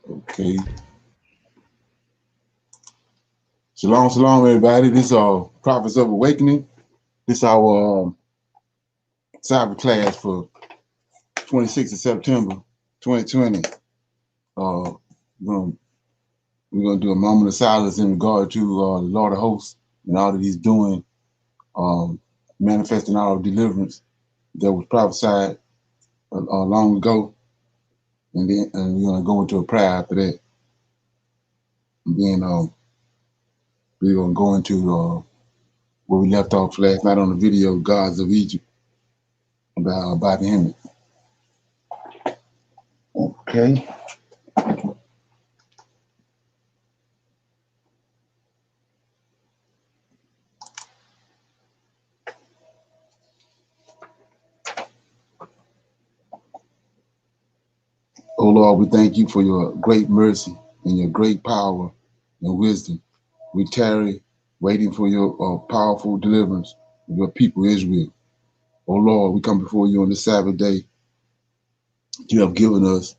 Okay. Shalom, shalom, everybody. This is Prophets of Awakening. This is our cyber class for 26th of September, 2020. Uh, we're gonna, we're gonna do a moment of silence in regard to the Lord of Hosts and all that He's doing, um, manifesting our deliverance that was prophesied long ago, and we're gonna go into a prayer after that. And then we're gonna go into where we left off last night on the video, Gods of Egypt, about Bobby Hemmett. Okay. Oh Lord, we thank you for your great mercy and your great power and wisdom. We tarry waiting for your powerful deliverance of your people, Israel. Oh Lord, we come before you on the Sabbath day. You have given us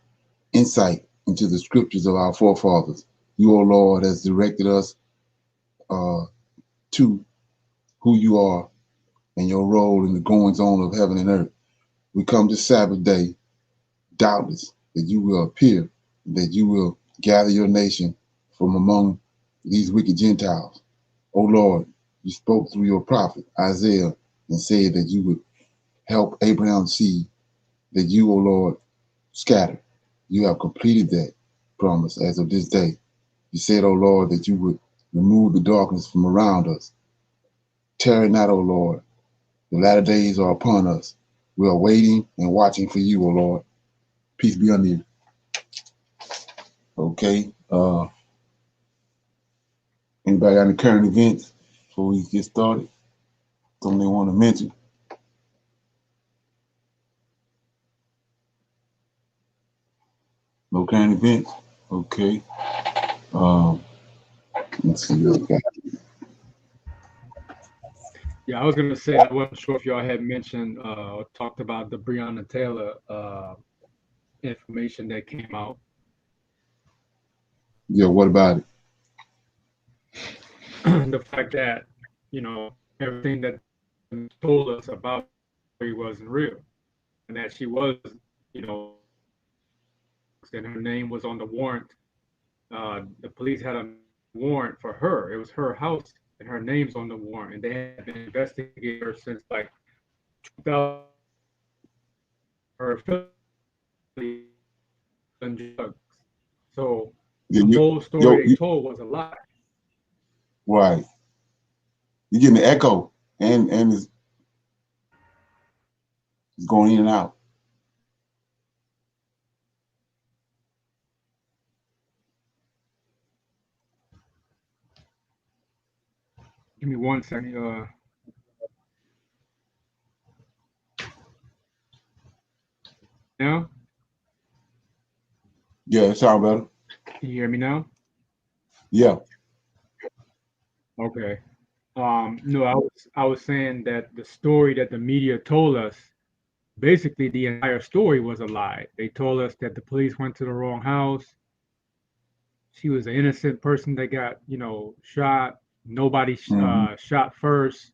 insight into the scriptures of our forefathers. You, oh Lord, has directed us to who you are and your role in the goings on of heaven and earth. We come this Sabbath day, doubtless that you will appear, that you will gather your nation from among these wicked Gentiles. O Lord, you spoke through your prophet Isaiah and said that you would help Abraham's seed, that you, O Lord, scatter. You have completed that promise as of this day. You said, O Lord, that you would remove the darkness from around us. Tarry not, O Lord. The latter days are upon us. We are waiting and watching for you, O Lord. Peace be unto you. Okay. Anybody got any current events before we get started? Something they want to mention? No current events? Okay. Let's see what we got. Yeah, I was gonna say I wasn't sure if y'all had mentioned or talked about the Breonna Taylor information that came out. Yeah, what about it? The fact that everything that told us about her wasn't real, and that she was, and her name was on the warrant. The police had a warrant for her. It was her house, and her name's on the warrant, and they had been investigating her since like 2000. Her affiliate and drugs. So the whole story they told was a lie. Right. You're getting the echo, and it's going in and out. Give me 1 second. Now? Yeah, it sounds better. Can you hear me now? Yeah. Okay. No, I was saying that the story that the media told us, basically the entire story was a lie. They told us that the police went to the wrong house. She was an innocent person that got, shot. Nobody shot first,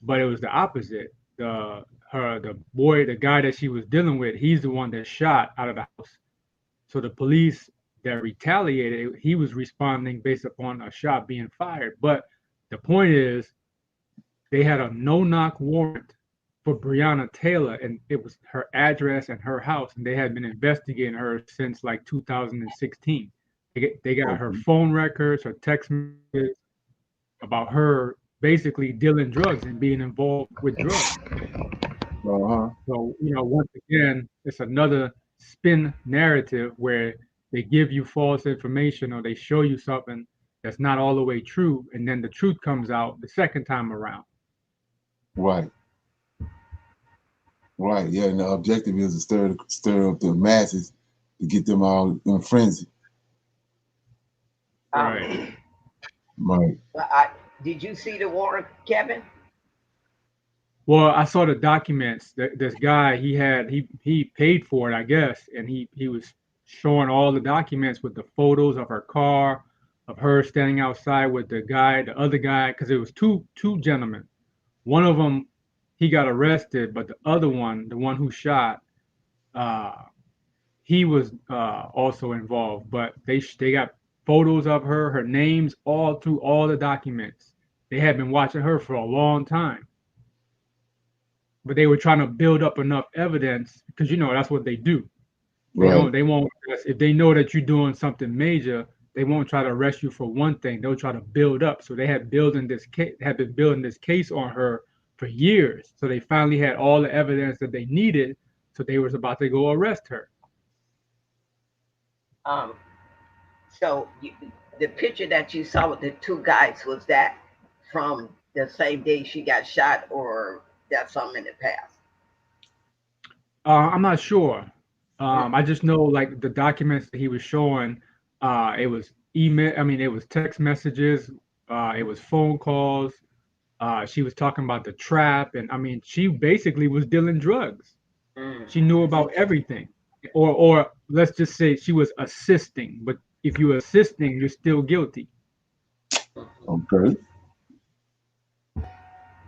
but it was the opposite. The guy that she was dealing with, he's the one that shot out of the house. So the police that retaliated, he was responding based upon a shot being fired. But the point is, they had a no-knock warrant for Breonna Taylor, and it was her address and her house, and they had been investigating her since like 2016. They got her phone records, her text messages about her basically dealing drugs and being involved with drugs. So, once again, it's another spin narrative where they give you false information or they show you something that's not all the way true, and then the truth comes out the second time around. Right. Right. Yeah, and the objective is to stir up the masses to get them all in a frenzy. Right. Right. Did you see the warrant, Kevin? Well, I saw the documents. This guy, he paid for it, I guess, and he was showing all the documents with the photos of her car, of her standing outside with the guy, the other guy, because it was two gentlemen. One of them, he got arrested, but the other one, the one who shot, uh, he was also involved. But they got photos of her, her names, all through all the documents. They had been watching her for a long time, but they were trying to build up enough evidence because that's what they do. Right. They won't if they know that you're doing something major, they won't try to arrest you for one thing. They'll try to build up. So they had been building this case on her for years. So they finally had all the evidence that they needed. So they was about to go arrest her. Um, so the picture that you saw with the two guys, was that from the same day she got shot, or that's something in the past? I'm not sure. Mm. I just know like the documents that he was showing. It was email. I mean, it was text messages. It was phone calls. She was talking about the trap, and I mean, she basically was dealing drugs. Mm. She knew about everything, or let's just say she was assisting. But if you're assisting, you're still guilty. Okay.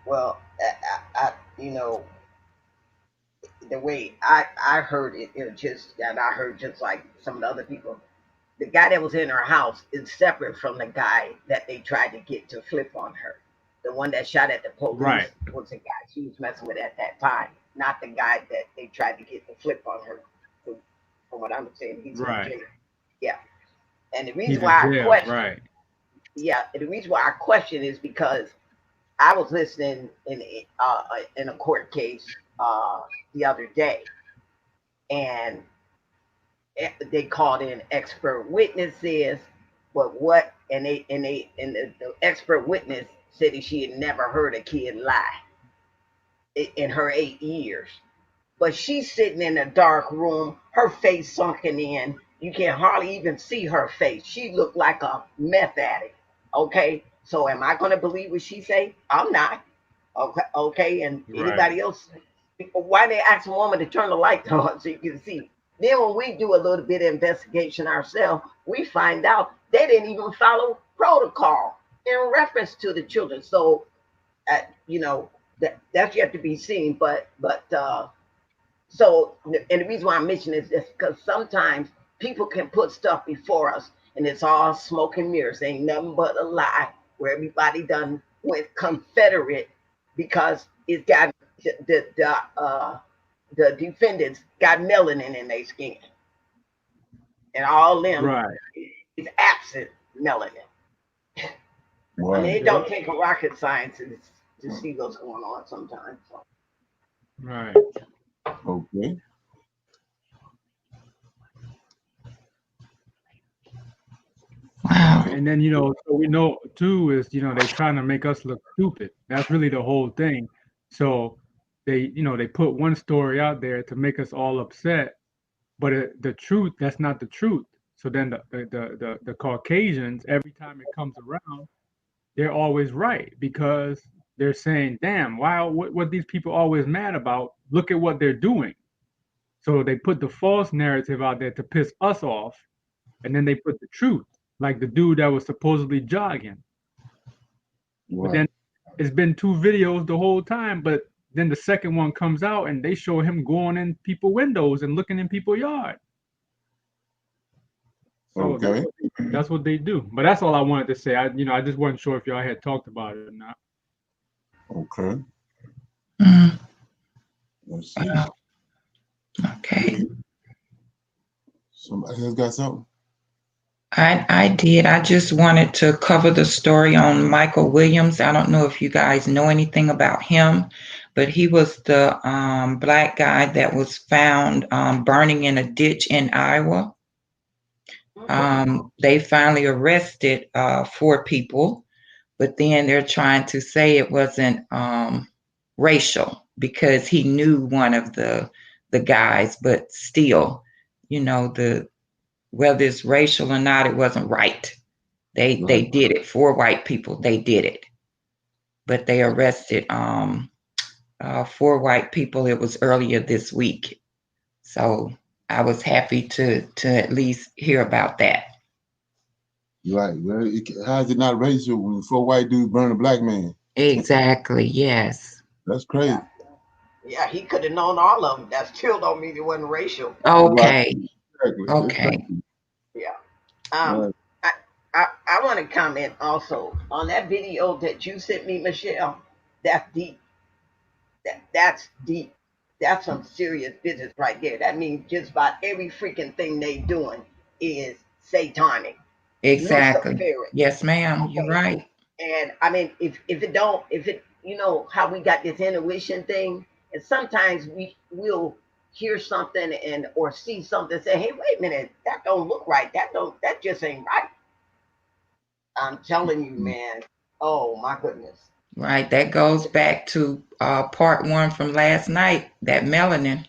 Well, the way I heard it, it was just, and I heard just like some of the other people, the guy that was in her house is separate from the guy that they tried to get to flip on her. The one that shot at the police Right, was the guy she was messing with at that time, not the guy that they tried to get to flip on her. From what I'm saying, he's in right. jail. Yeah, and the reason He's in why I jail. question, Right, yeah, and the reason why I question is because I was listening in a court case the other day, and they called in expert witnesses. But what the expert witness said that she had never heard a kid lie in her 8 years. But she's sitting in a dark room, her face sunken in. You can hardly even see her face. She looked like a meth addict. Okay, so am I going to believe what she say? I'm not. Okay, okay, and right, anybody else? Why they ask a woman to turn the lights on so you can see? Then when we do a little bit of investigation ourselves, we find out they didn't even follow protocol in reference to the children. So, uh, you know, that's yet to be seen. So, and the reason why I mention this is because sometimes people can put stuff before us, and it's all smoke and mirrors. Ain't nothing but a lie where everybody done went Confederate because it got the defendants got melanin in their skin, and all them right, is absent melanin. I mean, Right. it don't take a rocket science to see what's going on sometimes. So. right. Okay. Wow. And then so we know too is they're trying to make us look stupid. That's really the whole thing. So they put one story out there to make us all upset, but the truth, that's not the truth. So then the Caucasians, every time it comes around, they're always right because they're saying, "Damn, why what these people always mad about? Look at what they're doing." So they put the false narrative out there to piss us off, and then they put the truth, like the dude that was supposedly jogging. But Right. then it's been two videos the whole time, but then the second one comes out and they show him going in people windows and looking in people's yard. So Okay. that's what they do. But that's all I wanted to say. I just wasn't sure if y'all had talked about it or not. Okay. Mm, Let's see. wow. Okay. Somebody else got something? I did. I just wanted to cover the story on Michael Williams. I don't know if you guys know anything about him, but he was the black guy that was found burning in a ditch in Iowa. They finally arrested 4 people, but then they're trying to say it wasn't racial because he knew one of the guys, but still, the whether it's racial or not, it wasn't right. They Right. did it. 4 white people, they did it, but they arrested 4 white people. It was earlier this week, so I was happy to at least hear about that. Right. Well, how is it not racial when 4 white dudes burn a black man? Exactly. Yes. That's Yeah, crazy. yeah, he could have known all of them. That still don't mean it wasn't racial. Right. Okay. Exactly. It's Okay. crazy. Yeah. Um, Right. I I want to comment also on that video that you sent me, Michelle. That's deep. That's deep. That's some serious business right there. That means just about every freaking thing they doing is satanic, Exactly. Luciferic. Yes, ma'am. You're Okay. right. And I mean, if it, how we got this intuition thing, and sometimes will hear something and or see something, and say, hey, wait a minute, that don't look right. That just ain't right. I'm telling you, man. Oh my goodness. Right. That goes back to part one from last night, that melanin.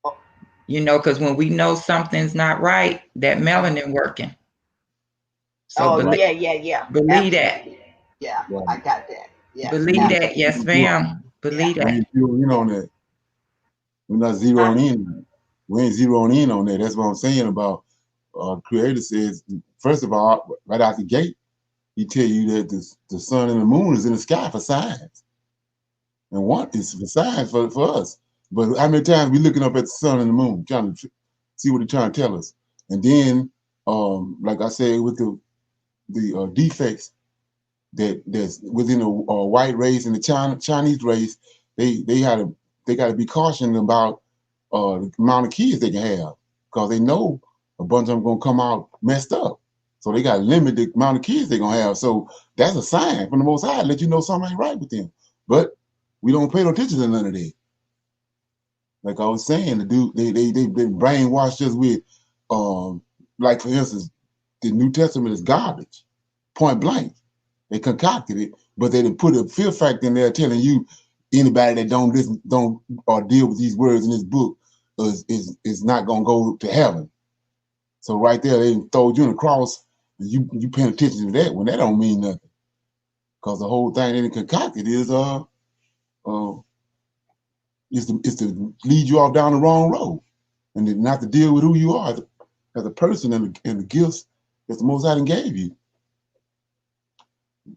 Oh, Because when we know something's not right, that melanin working. So oh Right. yeah. believe that. Absolutely. Yeah, Right. I got that. Yes, Believe We that. Yes, absolutely. ma'am. Yeah. Believe we that. ain't zeroing in on that. We're not Huh? zeroing in. We ain't zeroing in on that. That's what I'm saying about Creator says, first of all, right out the gate, he tell you that the sun and the moon is in the sky for signs. And one is for signs for us. But how many times we looking up at the sun and the moon, trying to see what they're trying to tell us? And then, like I said, with the defects that's within the white race and the Chinese race, they had to they got to be cautioned about the amount of kids they can have because they know a bunch of them gonna come out messed up. So they got to limit the amount of kids they're gonna have. So that's a sign from the Most High, let you know something ain't right with them. But we don't pay no attention to none of that. Like I was saying, the dude they brainwashed us with, like for instance, the New Testament is garbage, point blank. They concocted it, but they didn't put a fear factor in there telling you anybody that don't listen, don't or deal with these words in this book is not gonna go to heaven. So right there, they throw you in the cross, and you paying attention to that when that don't mean nothing, because the whole thing they concocted uh is to lead you off down the wrong road, and not to deal with who you are as a person and the gifts that the Most High gave you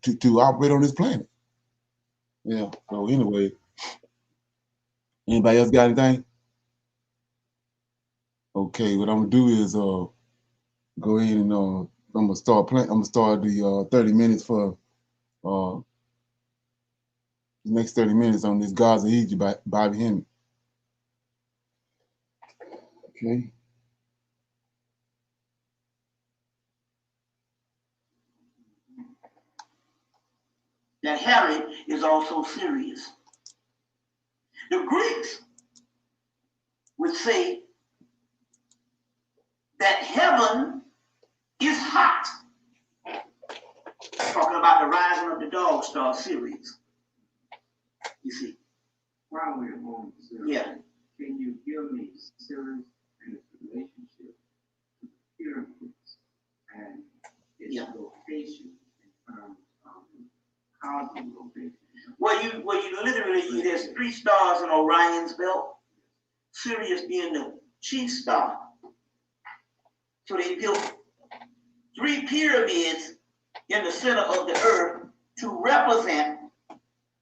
to operate on this planet. Yeah. So anyway, anybody else got anything? Okay, what I'm gonna do is go ahead and I'm gonna start playing. I'm gonna start the 30 minutes for uh the next 30 minutes on this Gods of Egypt by Bobby Hemming. Okay. That Herod is also serious. The Greeks would say that heaven is hot. Talking about the rising of the dog star series. You see. While we're on Sirius, Yeah. can you give me Sirius and its relationship to the pyramids and its location in terms of cosmic location? Well, you literally there's 3 stars in Orion's belt. Sirius being the chief star. So they built 3 pyramids in the center of the earth to represent.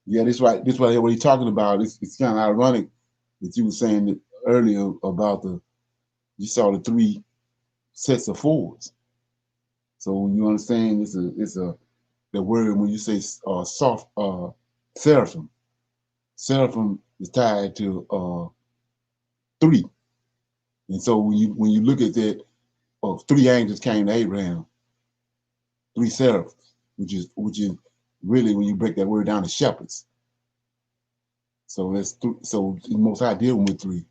Yeah, this right. This right here. What he's talking about. It's kind of ironic that you were saying that earlier about you saw the 3 sets of 4s. So when you understand, it's a the word when you say soft seraphim. Seraphim is tied to 3, and so when you look at that, 3 angels came to Abraham, 3 seraphs, which is really when you break that word down to shepherds. So so the Most High dealing with 3.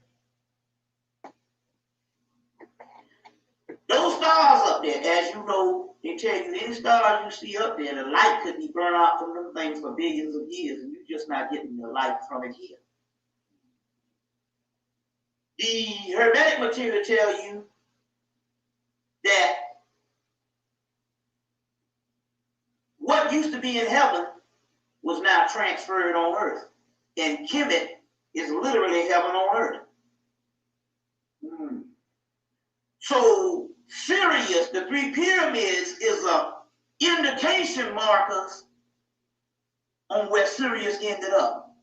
Those stars up there, as you know, they tell you any stars you see up there, the light could be burned out from them things for billions of years, and you're just not getting the light from it here. The Hermetic material tell you that what used to be in heaven was now transferred on earth. And Kemet is literally heaven on earth. So Sirius, the three pyramids, is a indication markers on where Sirius ended up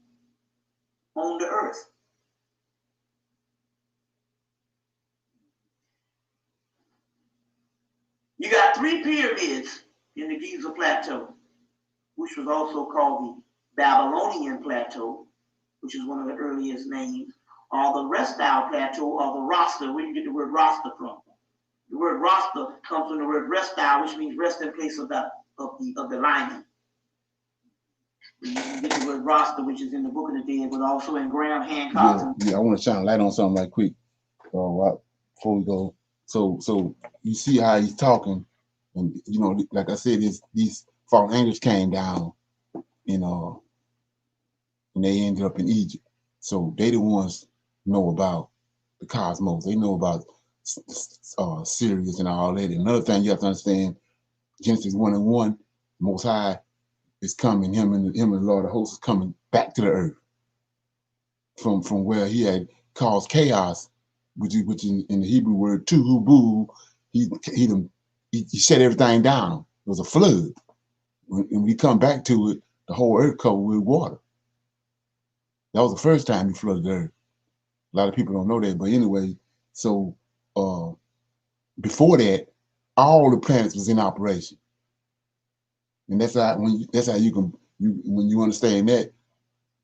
on the earth. You got three pyramids in the Giza Plateau, which was also called the Babylonian Plateau, which is one of the earliest names, or the Restyle Plateau, or the Rasta, where you get the word Rasta from. The word Rasta comes from the word Restyle, which means rest in place of the lion. You get the word Rasta, which is in the Book of the Dead, but also in Graham Hancock. Yeah, I want to shine a light on something right quick before we go. So you see how he's talking, and you know, like I said, these fallen angels came down, you know, and they ended up in Egypt. So they the ones know about the cosmos. They know about Sirius and all that. Another thing you have to understand, Genesis 1:1, Most High is coming. Him and the Lord of Hosts is coming back to the earth from where he had caused chaos, which in the Hebrew word tuhu, he shut everything down. It was a flood. When we come back to it, the whole earth covered with water. That was the first time he flooded the earth. A lot of people don't know that, but anyway, so before that, all the planets was in operation, and that's how when you understand that,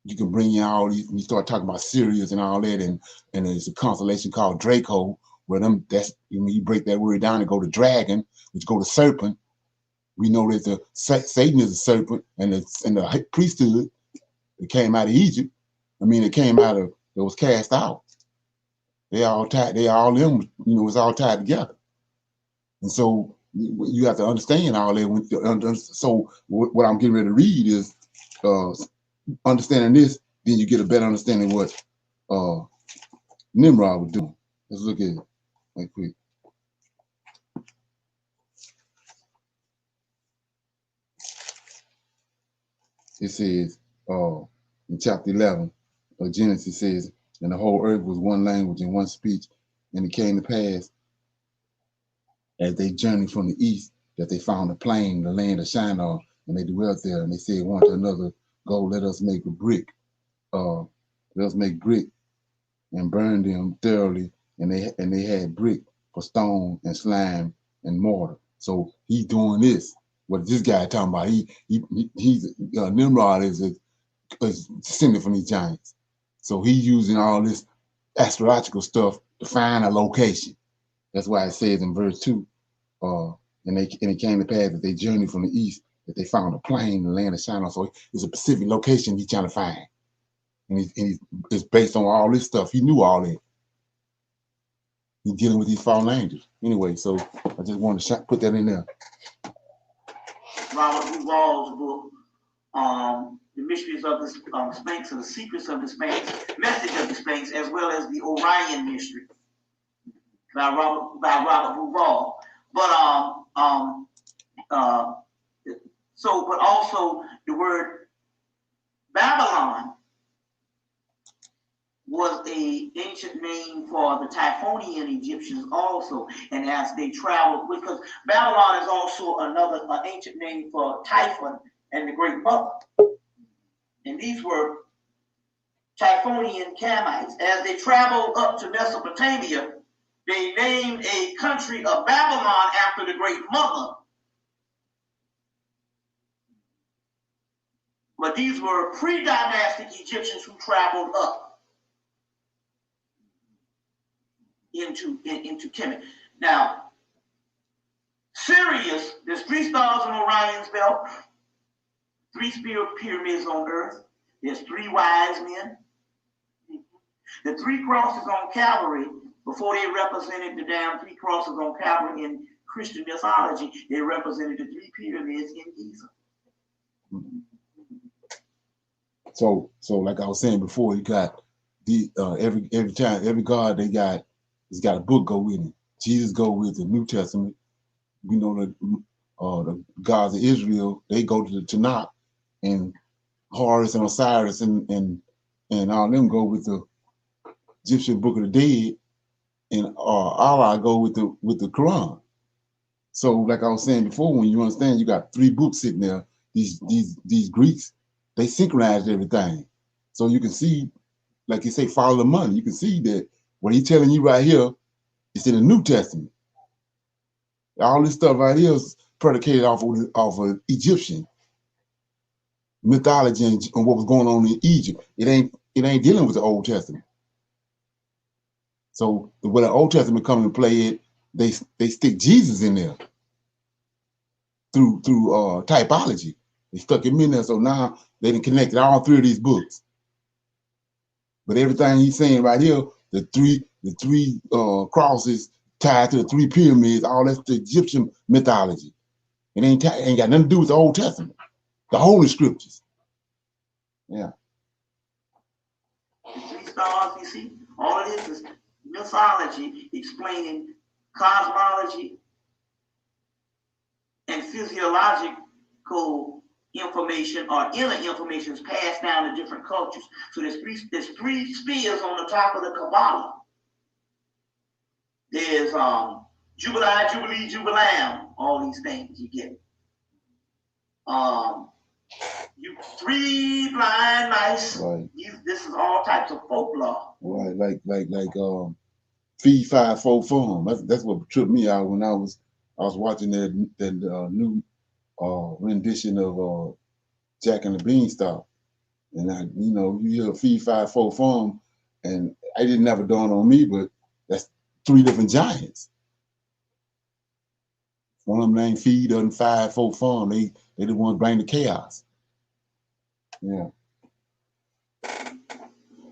you can bring in all these. When you start talking about Sirius and all that, and there's a constellation called Draco, where when you break that word down and go to dragon, which go to serpent. We know that Satan is a serpent, and the priesthood that came out of Egypt. I mean, it came out of it was cast out. They all tied. They all them. You know, it's all tied together. And so you have to understand all that. So what I'm getting ready to read is understanding this. Then you get a better understanding of what Nimrod was doing. Let's look at it right quick. It says in chapter 11 of Genesis, it says, and the whole earth was one language and one speech. And it came to pass as they journeyed from the east that they found a plain, the land of Shinar, and they dwelt there. And they said one to another, go, let us make a brick. Let us make brick and burn them thoroughly. And they had brick for stone and slime and mortar. So he's doing this. What this guy talking about? He's Nimrod is descended from these giants. So he's using all this astrological stuff to find a location. That's why it says in verse 2, and it came to pass that they journeyed from the east, that they found a plain, the land of Shinar. So it's a specific location he's trying to find. And it's based on all this stuff. He knew all that. He's dealing with these fallen angels. Anyway, so I just wanted to put that in there. Robert Duvall's book, The Mysteries of the Sphinx, and the Secrets of the Sphinx, Message of the Sphinx, as well as the Orion Mystery by Robert Duvall. But but also the word Babylon was an ancient name for the Typhonian Egyptians also, and as they traveled, because Babylon is also an ancient name for Typhon and the Great Mother, and these were Typhonian Camites. As they traveled up to Mesopotamia, they named a country of Babylon after the Great Mother. But these were pre-dynastic Egyptians who traveled up into Kemet. Now, Sirius, there's 3 stars in Orion's belt, 3 pyramids on Earth, there's 3 wise men. The 3 crosses on Calvary, before they represented the damn 3 crosses on Calvary in Christian mythology, they represented the 3 pyramids in Giza. So like I was saying before, you got the every God they got, it's got a book go with it. Jesus go with the New Testament. We know that the gods of Israel, they go to the Tanakh, and Horus and Osiris and all them go with the Egyptian Book of the Dead. and Allah go with the Quran. So, like I was saying before, when you understand, you got 3 books sitting there. These Greeks, they synchronized everything, so you can see, like you say, follow the money. You can see that what he's telling you right here is in the New Testament. All this stuff right here is predicated off of Egyptian mythology and what was going on in Egypt. It ain't dealing with the Old Testament. So when the Old Testament comes and play it, they stick Jesus in there through typology. They stuck him in there, so now they done connected all 3 of these books. But everything he's saying right here, the three crosses tied to the 3 pyramids, all that's the Egyptian mythology. It ain't got nothing to do with the Old Testament, the Holy Scriptures. Yeah. The 3 stars, you see, all it is mythology explaining cosmology and physiological information or inner information is passed down to different cultures. So there's 3 spheres on the top of the Kabbalah. There's Jubilee, Jubilee, Jubilam, all these things you get. You 3 blind mice. Right. This is all types of folklore. Right, like Feed 5 4 Farm. That's what tripped me out when I was watching that new rendition of Jack and the Beanstalk, and you hear Feed 5 4 Farm, and it didn't never dawn on me, but that's 3 different giants. One of them named Feed, and 5 4 Farm. They the ones bring the chaos. Yeah.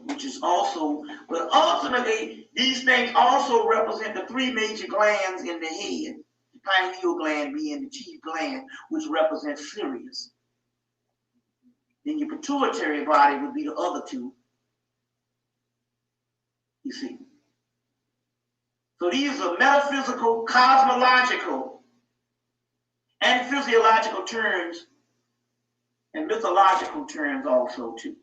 Which is also, but ultimately, these things also represent the 3 major glands in the head. The pineal gland being the chief gland, which represents Sirius. Then your pituitary body would be the other 2. You see. So these are metaphysical, cosmological, and physiological terms, and mythological terms also too.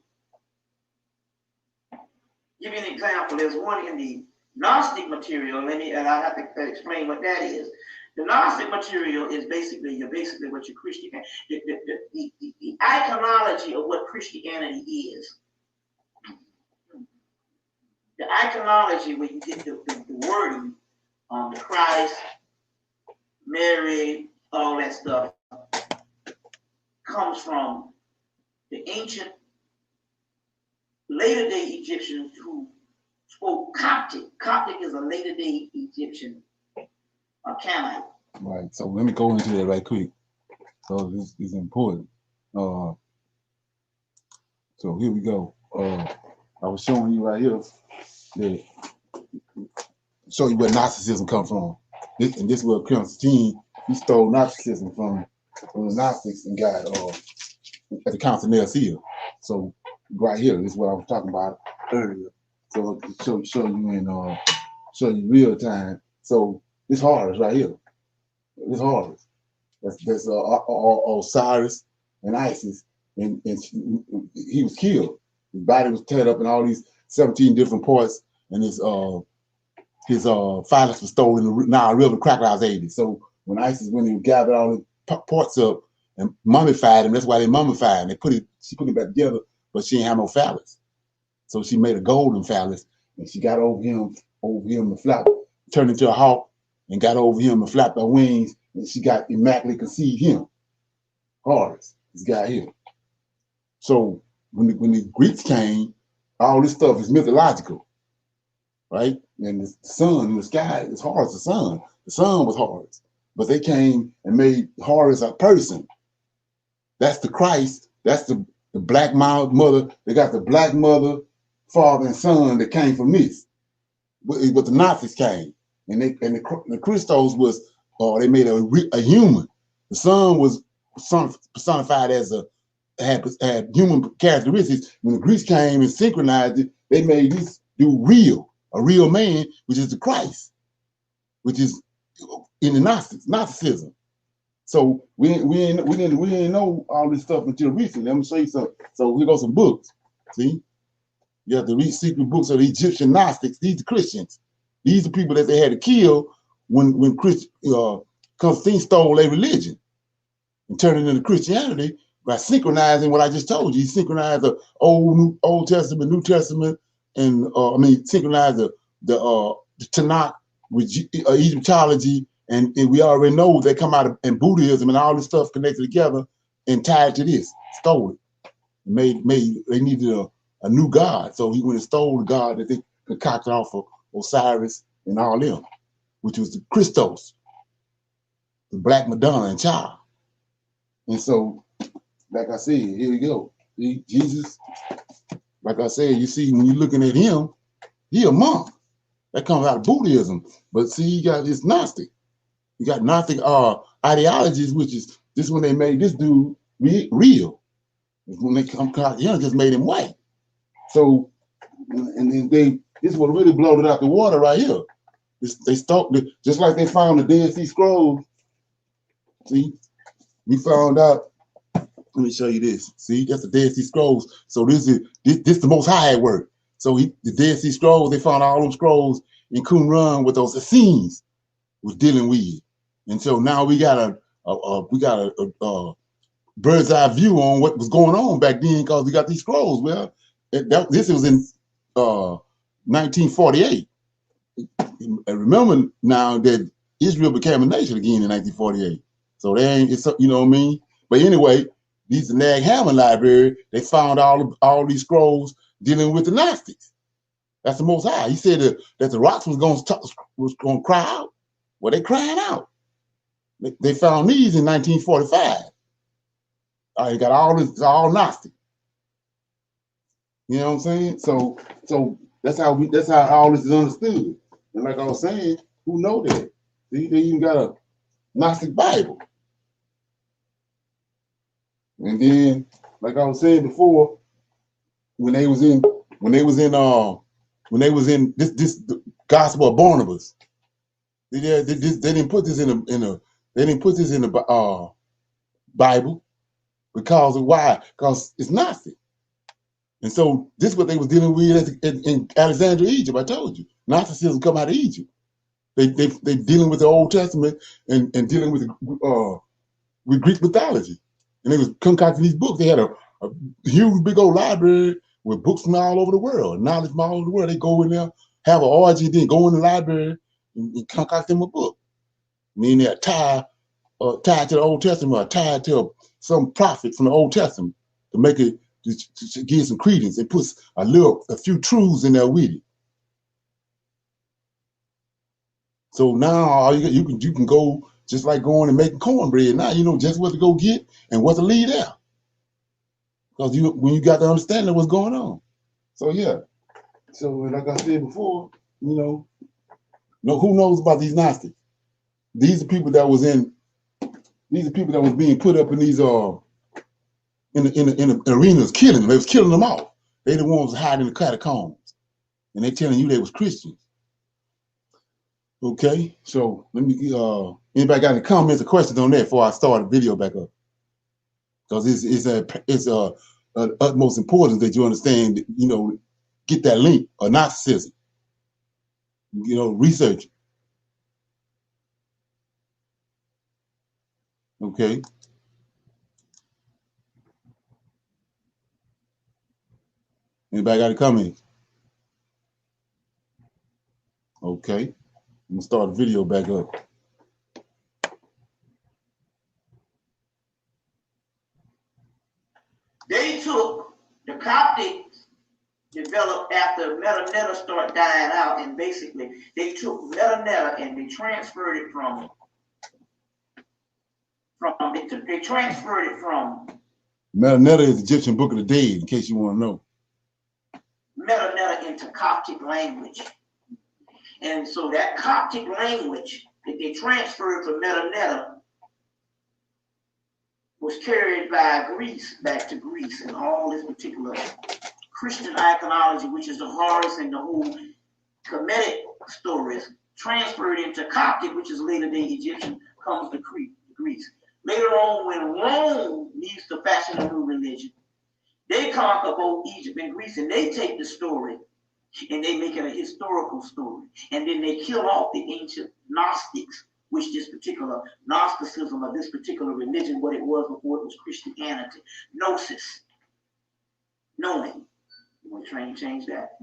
Give you an example. There's one in the Gnostic material, and I have to explain what that is. The Gnostic material is basically what your Christian, the iconology of what Christianity is. The iconology, where you get the wording, the Christ, Mary, all that stuff, comes from the ancient later day Egyptians who spoke Coptic. Coptic is a later day Egyptian Canaanite. Right. So let me go into that right quick. So this is important. So here we go. I was showing you right here that show you where Gnosticism comes from. This is where Constantine, he stole Gnosticism from the Gnostics and got at the Council of Nicaea. So right here, this is what I was talking about earlier. So show you in show you real time. So this Horus right here. This Horus. That's Osiris and Isis, and he was killed. His body was teared up in all these 17 different parts, and his phallus was stolen in the Nile River. Crocodiles ate it. So when Isis went and gathered all the parts up and mummified him, that's why they mummified him. She put him back together, but she didn't have no phallus. So she made a golden phallus, and she got over him and flapped, turned into a hawk, and got over him and flapped her wings, and she got immaculately conceived him. Horus, this guy here. So when the Greeks came, all this stuff is mythological, right? And the sun in the sky is Horus, the sun. The sun was Horus. But they came and made Horus a person. That's the Christ. That's the black mother. They got the black mother, father, and son that came from this. But the Nazis came. And the Christos was, they made a human. The son was personified as had human characteristics. When the Greeks came and synchronized it, they made this dude a real man, which is the Christ, which is in the Gnosticism. So we didn't know all this stuff until recently. Let me show you something. So here goes some books. See, you have to read secret books of the Egyptian Gnostics. These are Christians. These are people that they had to kill when Constantine stole their religion and turned it into Christianity by synchronizing what I just told you. He synchronized the Old Testament, New Testament, and synchronized the Tanakh with Egyptology, and we already know they come out of and Buddhism and all this stuff connected together and tied to this. Stole it. They needed a new god, so he went and stole the god that they concocted off of Osiris and all them, which was the Christos, the Black Madonna and Child. And so, like I said, here we go. Jesus, like I said, you see, when you're looking at him, he a monk. That comes out of Buddhism. But see, he got this Gnostic. He got Gnostic ideologies, which is this when they made this dude real. When they come out, just made him white. So, and then this is what really blowed it out the water right here. They stalked it, just like they found the Dead Sea Scrolls. See, we found out. Let me show you this. See, that's the Dead Sea Scrolls. So this the Most High at work. So the Dead Sea Scrolls, they found all those scrolls in Qumran with those Essenes was dealing with. And so now we got a bird's eye view on what was going on back then because we got these scrolls. Well, this was in 1948. And remember now that Israel became a nation again in 1948. So they ain't, you know what I mean? But anyway, these Nag Hammond Library, they found all these scrolls dealing with the Gnostics. That's the Most High. He said that the rocks was going to cry out. Well, they crying out. They found these in 1945. They got all this, it's all Gnostic. You know what I'm saying? So that's how all this is understood. And like I was saying, who know that? They even got a Gnostic Bible. And then, like I was saying before, when they was in this the Gospel of Barnabas, they didn't put this in the Bible because of why? Because it's Gnostic. And so this is what they was dealing with in Alexandria, Egypt. I told you, Gnosticism come out of Egypt. They dealing with the Old Testament and dealing with Greek mythology, and they was concocting these books. They had a huge, big old library with books from all over the world, knowledge from all over the world. They go in there, have an orgy, then go in the library and concoct them a book. Meaning they're tied to the Old Testament, or tied to some prophet from the Old Testament to make it to give some credence. It puts a few truths in there with it. So now you can go just like going and making cornbread. Now you know just what to go get and what to leave out. Because when you got the understanding of what's going on. So yeah. So like I said before, who knows about these Gnostics? These are people that was being put up in these in the arenas, killing them. They was killing them off. They the ones hiding in the catacombs. And they telling you they was Christians. Okay, so let me anybody got any comments or questions on that before I start the video back up? Because it's utmost importance that you understand, get that link or Gnosticism. Research. Okay. Anybody got any comments? Okay. I'm gonna start the video back up. They took the Coptics developed after Melanetta started dying out, and basically they took Melanetta and they transferred it from Melanetta is the Egyptian Book of the Dead, in case you want to know. Melanetta into Coptic language. And so that Coptic language that they transferred from Melanetta was carried by Greece back to Greece, and all this particular Christian iconology, which is the Horus and the whole Kemetic stories, transferred into Coptic, which is later day Egyptian, comes to Greece. Later on, when Rome needs to fashion a new religion, they conquer both Egypt and Greece, and they take the story And they make it a historical story. And then they kill off the ancient Gnostics, which this particular Gnosticism or this particular religion, what it was before it was Christianity. Gnosis, knowing. You want to try and change that?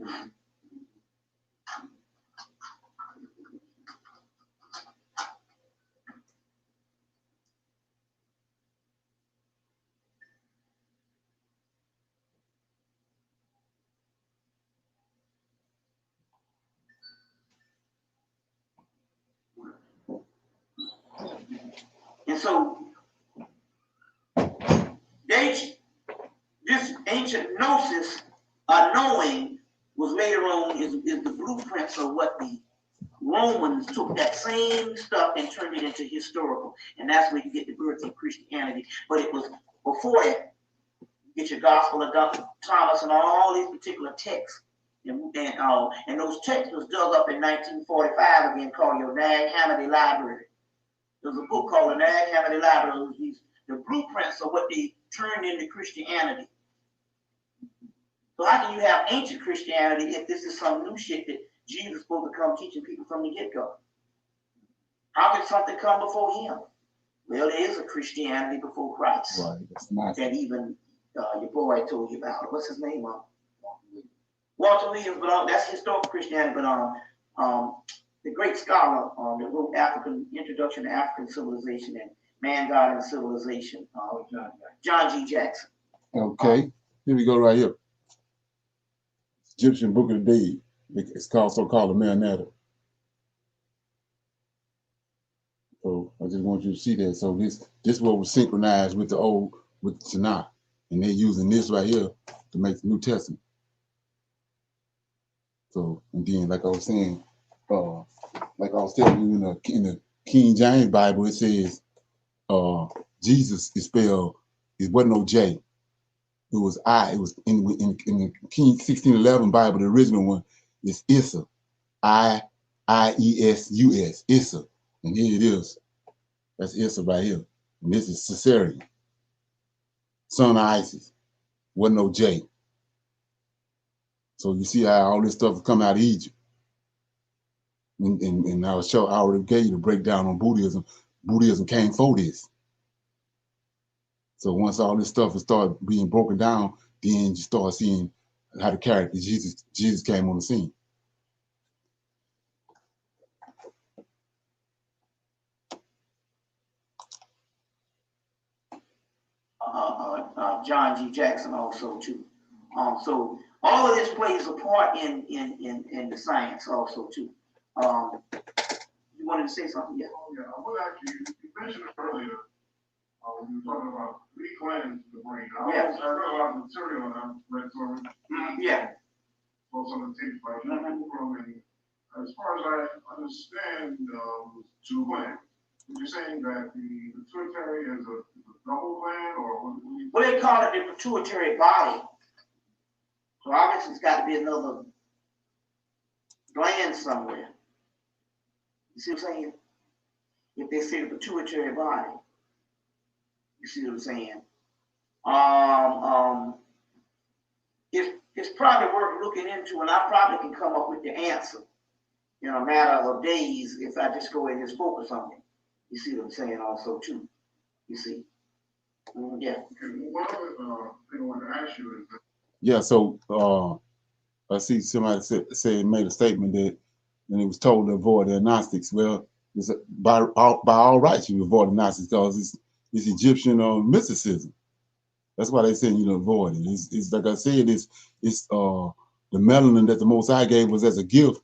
And so this ancient gnosis, knowing, was later on is the blueprints of what the Romans took that same stuff and turned it into historical. And that's where you get the birth of Christianity. But it was before it, you get your Gospel of Thomas and all these particular texts. And those texts was dug up in 1945 again, called your Nag Hammadi Library. There's a book called the Nag Hammadi Library. These the blueprints of what they turned into Christianity. So how can you have ancient Christianity if this is some new shit that Jesus is supposed to come teaching people from the get-go? How can something come before him? Well, there is a Christianity before Christ. Right, that's nice. That even your boy told you about. What's his name? Walter Williams, but that's historical Christianity. But the great scholar that wrote Introduction to African Civilization and Man, God, and Civilization, John G. Jackson. Okay, here we go right here. Egyptian Book of the Dead. It's also called the Melanin. So I just want you to see that. So this what was synchronized with the old, with the Tanakh. And they're using this right here to make the New Testament. So, and then like I was saying, like I was telling you in the King James Bible, it says Jesus is spelled, it wasn't no J. It was I. It was in the King 1611 Bible, the original one is Issa. I-E-S-U-S, Issa. And here it is. That's Issa right here. And this is Caesarion, son of Isis. Wasn't no J. So you see how all this stuff is coming out of Egypt. And I already gave you the breakdown on Buddhism. Buddhism came for this. So once all this stuff started being broken down, then you start seeing how the character Jesus came on the scene. John G. Jackson also too. So all of this plays a part in the science also too. You wanted to say something? Yeah. Oh, yeah. Well, actually, you mentioned it earlier. We were talking about 3 glands in the brain. I read a lot of material and I've read some of it. Yeah. So some of the tapes by people from, and as far as I understand, 2 glands. You're saying that the pituitary is a double gland, or what? Well, they call it the pituitary body. So obviously, it's got to be another gland somewhere. You see what I'm saying? If they say the pituitary body, you see what I'm saying? It's probably worth looking into, and I probably can come up with the answer in a matter of days if I just go and just focus on it. You see what I'm saying? Also, too. You see? Yeah. And one other thing I want to ask you is that. Yeah. So I see somebody made a statement that when he was told to avoid the Gnostics, well, it's by all rights you avoid the Gnostics because it's Egyptian mysticism. That's why they say you to avoid it. It's like I said, it's the melanin that the Most High gave us as a gift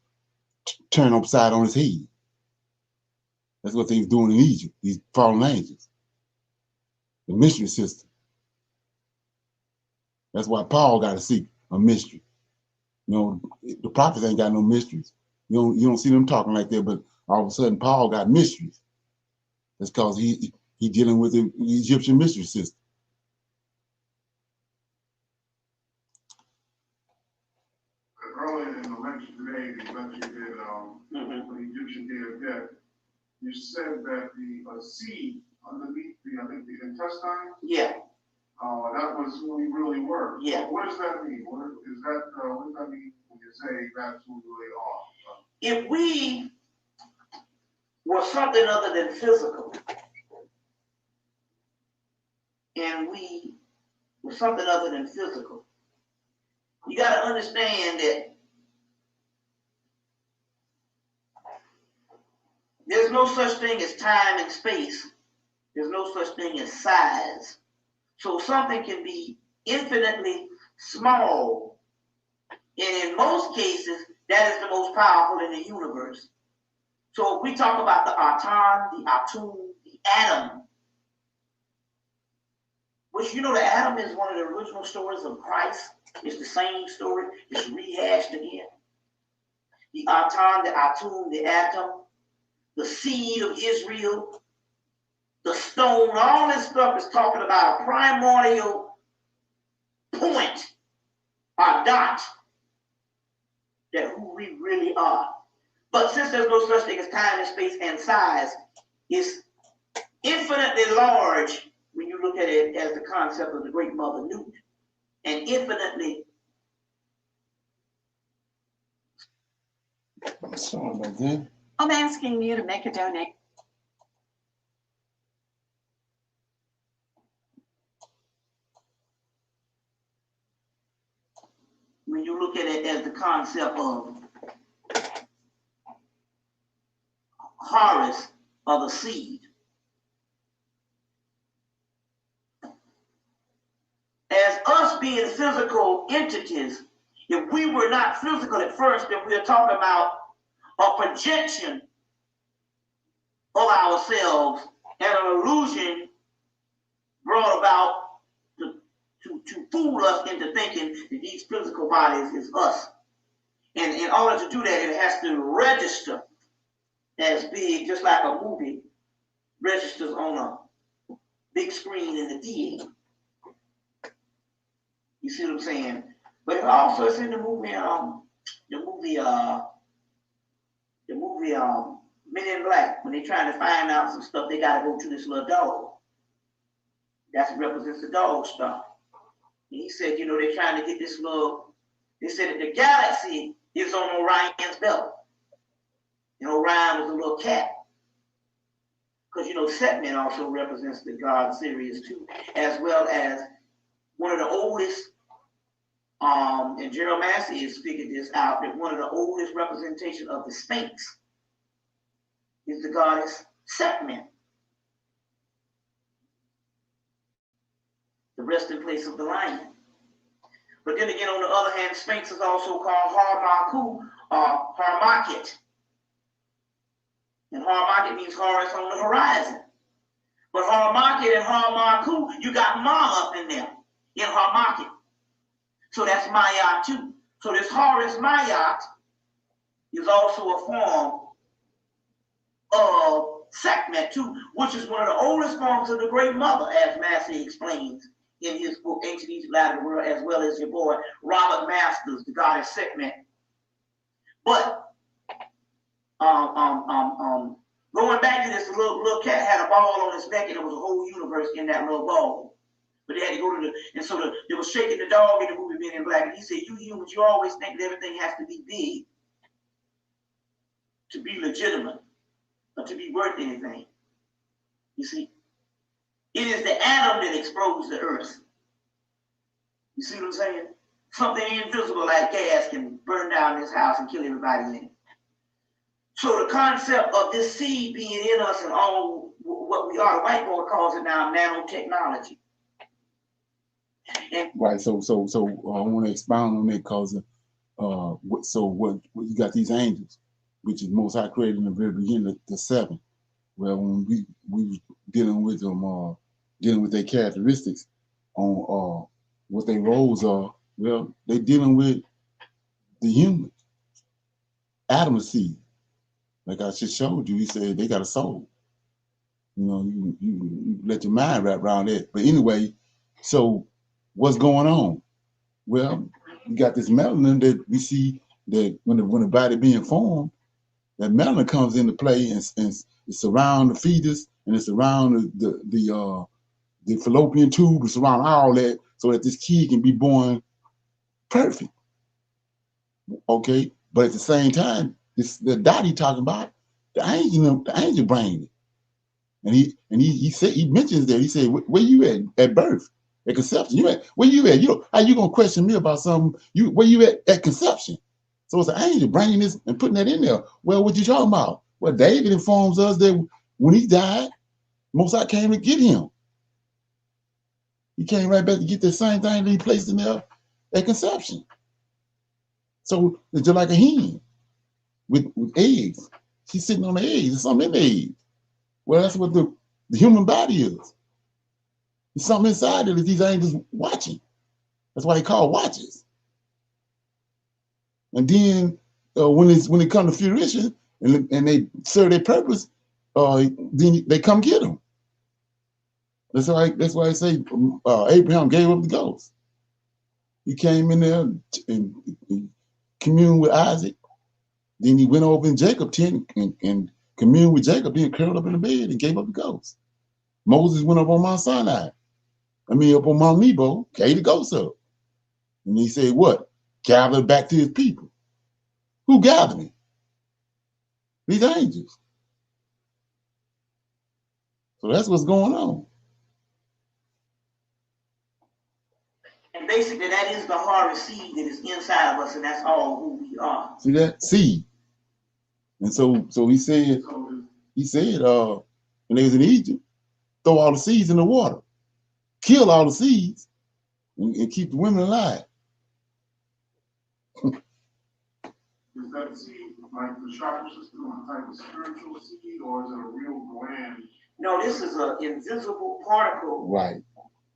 turned upside on his head. That's what they was doing in Egypt, these fallen angels. The mystery system. That's why Paul got to seek a mystery. You know, the prophets ain't got no mysteries. You don't see them talking like that, but all of a sudden Paul got mysteries. That's because he dealing with the Egyptian mystery system. Earlier in the lecture today, the lecture did the Egyptian Day of Death. You said that the seed underneath the intestine. Yeah. That was who we really were. Yeah. What does that mean? What does that mean? you say that's who they are? If we were something other than physical, and we were something other than physical, you got to understand that there's no such thing as time and space. There's no such thing as size. So something can be infinitely small. And in most cases, that is the most powerful in the universe. So if we talk about the atom, the atom, the atom, which you know the atom is one of the original stories of Christ. It's the same story. It's rehashed again. The atom, the atom, the seed of Israel, the stone, all this stuff is talking about a primordial point or dot that who we really are. But since there's no such thing as time and space and size, it's infinitely large when you look at it as the concept of the great mother Newt, and infinitely. I'm sorry about that. I'm asking you to make a donation. When you look at it as the concept of Horus or the seed. As us being physical entities, if we were not physical at first, then we are talking about a projection of ourselves and an illusion brought about to fool us into thinking that these physical bodies is us. And in order to do that, it has to register as big, just like a movie registers on a big screen in the theater. You see what I'm saying? But it also is in the movie, Men in Black. When they're trying to find out some stuff, they gotta go to this little dog. That represents the dog stuff. And he said, you know, they're trying to get this little. They said that the galaxy is on Orion's belt. And Orion was a little cat. Because, you know, Setman also represents the god Sirius too, as well as one of the oldest, and Gerald Massey has figured this out, that one of the oldest representations of the Sphinx is the goddess Setman, the resting place of the lion. But then again, on the other hand, Sphinx is also called Harmaku or Harmaket. And Harmaket means Horus on the horizon. But Harmaket and Harmaku, you got Ma up in there, in Harmaket. So that's Mayat too. So this Horus Mayat is also a form of Sekhmet too, which is one of the oldest forms of the Great Mother, as Massey explains in his book, Ancient Egypt, Light of the World, as well as your boy, Robert Masters, the goddess Sekhmet. But going back to this, little cat had a ball on his neck, and there was a whole universe in that little ball. But they had to go to they was shaking the dog in the movie Men in Black, and he said, you humans, you always think that everything has to be big to be legitimate or to be worth anything. You see, it is the atom that explodes the earth. You see what I'm saying? Something invisible like gas can burn down this house and kill everybody in it. So the concept of this seed being in us and all what we are, the white boy calls it now nanotechnology. And Right. So I want to expound on that because what you got these angels, which is Most High created in the very beginning, the seven. Well, when we were dealing with them, dealing with their characteristics on what their roles are, well, they dealing with the human, Adam's seed. Like I just showed you, he said they got a soul. You know, you let your mind wrap around that. But anyway, so what's going on? Well, you got this melanin that we see that when the body being formed, that melanin comes into play and it's around the fetus and it's around the fallopian tube, it's around all that, so that this kid can be born perfect. Okay, but at the same time, this the dot he talking about, the angel bringing it. And he said, he mentions there, he said, where you at birth, at conception? You at where you at? You know, how you gonna question me about something? You where you at conception? So it's an angel bringing this and putting that in there. Well, what you talking about? Well, David informs us that when he died, Moses came to get him. He came right back to get the same thing that he placed in there at conception. So it's just like a hen with eggs. She's sitting on the eggs. There's something in the eggs. Well, that's what the human body is. There's something inside it that these angels watching. That's why they call watchers. And then when it comes to fruition and they serve their purpose, then they come get them. That's why I say Abraham gave up the ghost. He came in there and communed with Isaac. Then he went over in Jacob's tent and communed with Jacob. Then curled up in the bed and gave up the ghost. Moses went up on Mount Sinai. Up on Mount Nebo, gave the ghost up. And he said, what? Gather back to his people. Who gathered him? These angels. So that's what's going on. And basically, that is the harvest seed that is inside of us, and that's all who we are. See that? Seed. And so he said, when they was in Egypt, throw all the seeds in the water. Kill all the seeds and keep the women alive. Is that seed like the chakra system, a type of spiritual seed, or is it a real gland? No, this is an invisible particle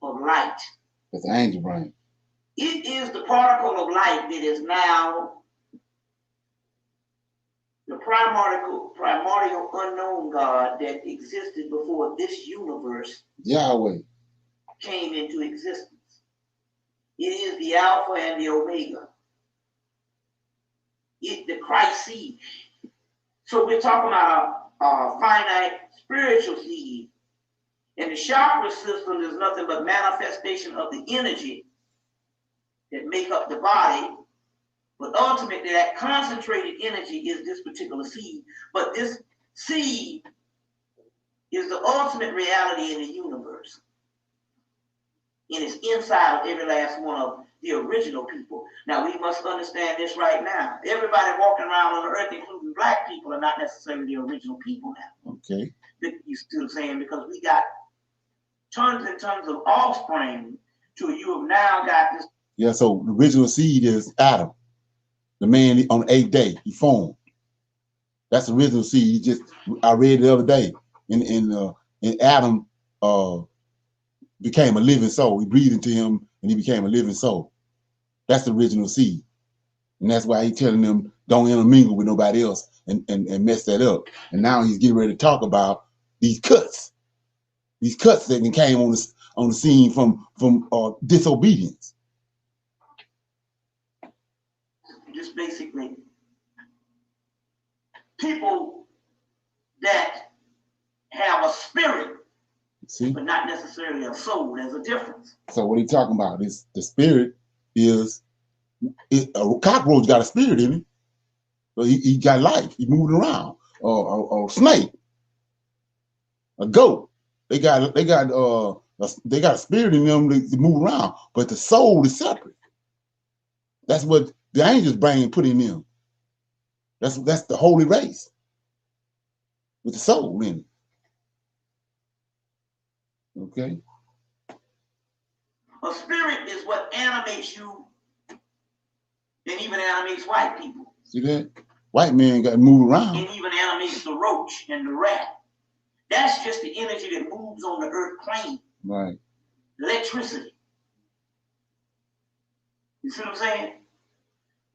of light. That's the angel brain. It is the particle of light that is now the primordial unknown God that existed before this universe Yahweh came into existence. It is the Alpha and the Omega. The Christ seed. So we're talking about a finite spiritual seed. And the chakra system is nothing but manifestation of the energy that make up the body. But ultimately, that concentrated energy is this particular seed. But this seed is the ultimate reality in the universe. And it's inside of every last one of the original people. Now, we must understand this right now. Everybody walking around on the earth, including black people, are not necessarily the original people now. Okay. You see what I'm saying? Because we got tons and tons of offspring to you have now got this. Yeah, so the original seed is Adam. The man on the 8th day, he formed. That's the original seed. I read it the other day. And Adam became a living soul. He breathed into him and he became a living soul. That's the original seed. And that's why he's telling them don't intermingle with nobody else and mess that up. And now he's getting ready to talk about these cuts. These cuts that came on the scene from disobedience. Just basically people that have a spirit, but not necessarily a soul. There's a difference. So what are you talking about? Is the spirit is a cockroach got a spirit in it. So he got life. He moving around. Or a snake, a goat. They got a spirit in them to move around, but the soul is separate. That's what the angels brain put in them. That's the holy race with the soul in it. Okay. A spirit is what animates you and even animates white people. See that? White men got to move around. And even animates the roach and the rat. That's just the energy that moves on the earth plane. Right. Electricity. You see what I'm saying?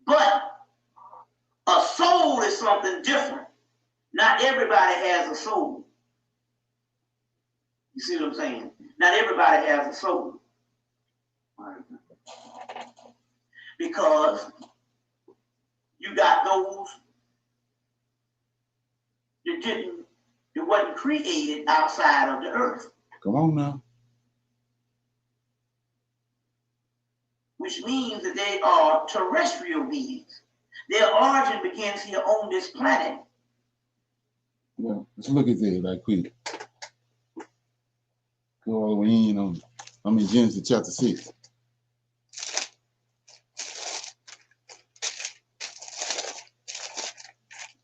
But a soul is something different. Not everybody has a soul. You see what I'm saying? Not everybody has a soul. Because you got those that wasn't created outside of the earth. Come on now. Which means that they are terrestrial beings. Their origin begins here on this planet. Well, let's look at that right quick. Go all the way in on, I'm in Genesis chapter 6. It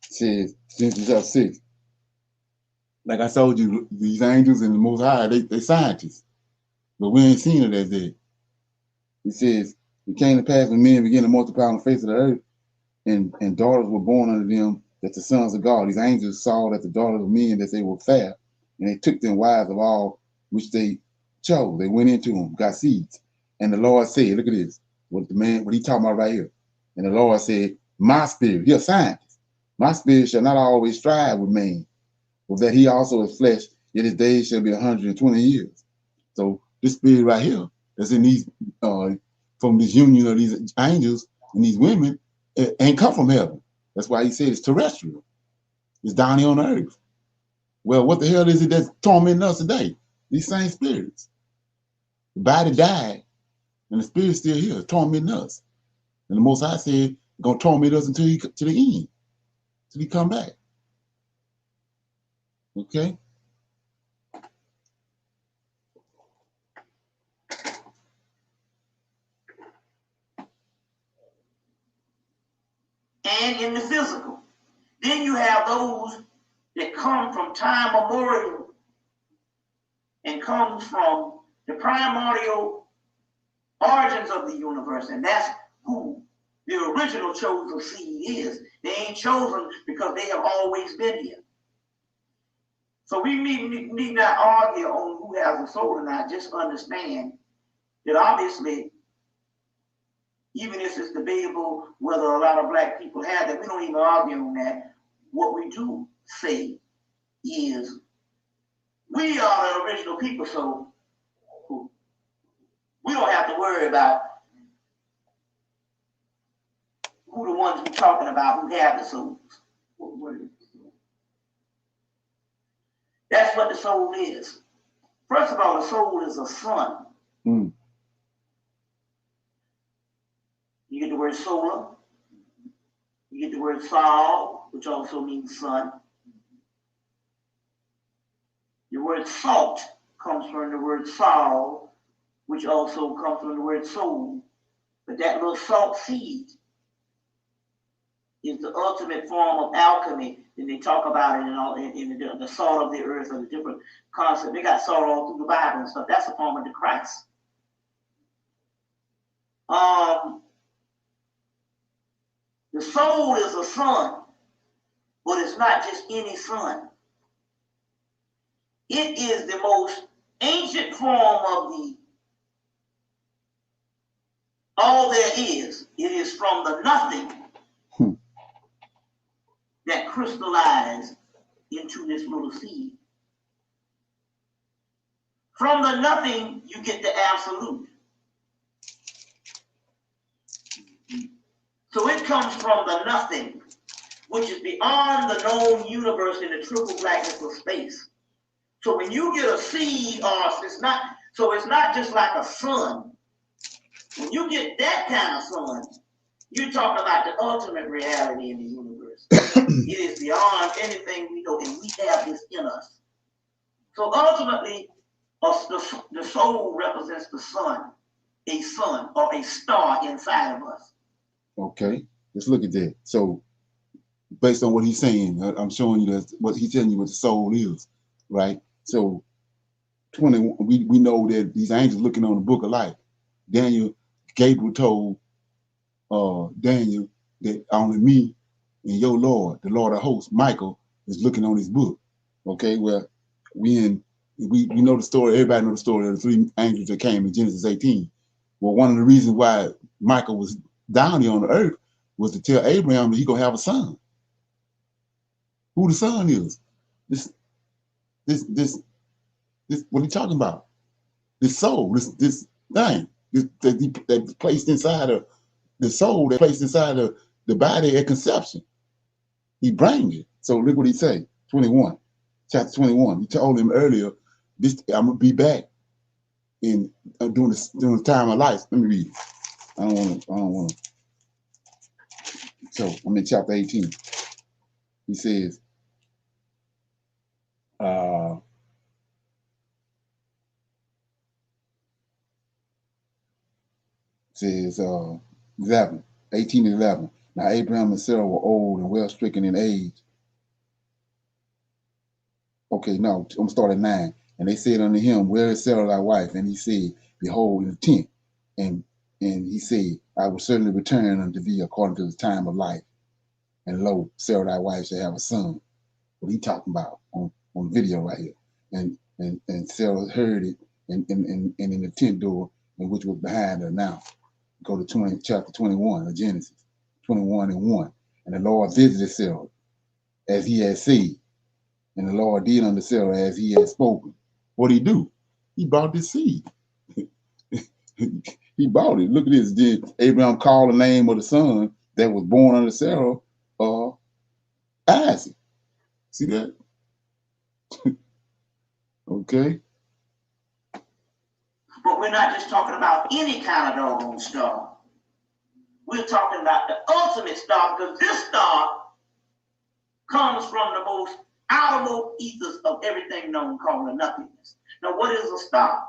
says, Genesis chapter 6. Like I told you, these angels and the Most High, they scientists. But we ain't seen it as that. It says, it came to pass when men began to multiply on the face of the earth, and daughters were born unto them, that the sons of God, these angels saw that the daughters of men, that they were fair, and they took them wives of all which they chose. They went into them, got seeds. And the Lord said, look at this, what he talking about right here. And the Lord said, my spirit, you're a scientist, my spirit shall not always strive with man, but that he also is flesh, yet his days shall be 120 years. So this spirit right here, that's in these, from this union of these angels and these women, it ain't come from heaven. That's why he said it's terrestrial. It's down here on the earth. Well, what the hell is it that's tormenting us today? These same spirits. The body died, and the spirit's still here, tormenting us. And the Most High said, gonna torment us until to the end, till he come back. Okay? And in the physical. Then you have those that come from time memorial and comes from the primordial origins of the universe, and that's who the original chosen seed is. They ain't chosen because they have always been here. So we need not argue on who has a soul or not. Just understand that obviously, even if it's debatable whether a lot of black people have that, we don't even argue on that. What we do say is we are the original people, so we don't have to worry about who the ones we're talking about who have the souls. That's what the soul is. First of all, the soul is a sun. Mm. You get the word solar. You get the word sol, which also means sun. The word salt comes from the word sol, which also comes from the word soul. But that little salt seed is the ultimate form of alchemy. And they talk about it in the salt of the earth or the different concepts. They got salt all through the Bible and stuff. That's a form of the Christ. The soul is a sun, but it's not just any sun. It is the most ancient form of the all there is. It is from the nothing that crystallized into this little seed. From the nothing, you get the absolute. So it comes from the nothing, which is beyond the known universe in the triple blackness of space. So when you get a seed, it's not just like a sun. When you get that kind of sun, you're talking about the ultimate reality in the universe. It is beyond anything we know, and we have this in us. So ultimately, the soul represents the sun or a star inside of us. Okay, let's look at that. So, based on what he's saying, I'm showing you what he's telling you what the soul is, right? So, 21, we know that these angels looking on the book of life. Gabriel told Daniel that only me and your Lord, the Lord of hosts, Michael, is looking on his book. Okay, well, we know the story. Everybody know the story of the three angels that came in Genesis 18. Well, one of the reasons why Michael was down here on the earth was to tell Abraham that he's gonna have a son. Who the son is? This what are you talking about? This soul, this thing that's placed inside of the soul, that's placed inside of the body at conception. He brings it. So look what he say, 21, chapter 21. He told him earlier, I'm gonna be back in during the time of life. Let me read it. I don't want to. So I'm in chapter 18. He says, says 11, 18 and 11. Now Abraham and Sarah were old and well stricken in age. Okay, no, I'm starting 9. And they said unto him, where is Sarah thy wife? And he said, behold, in the tent. And he said, I will certainly return unto thee according to the time of life. And lo, Sarah thy wife shall have a son. What he talking about on video right here. And Sarah heard it and in the tent door, and which was behind her. Now go to chapter 21 of Genesis, 21 and 1. And the Lord visited Sarah as he had said, and the Lord did unto Sarah as he had spoken. What did he do? He brought the seed. He bought it. Look at this. Did Abraham call the name of the son that was born unto Sarah Isaac? See that? Okay. But we're not just talking about any kind of doggone star. We're talking about the ultimate star, because this star comes from the most outermost ethers of everything known, called the nothingness. Now, what is a star?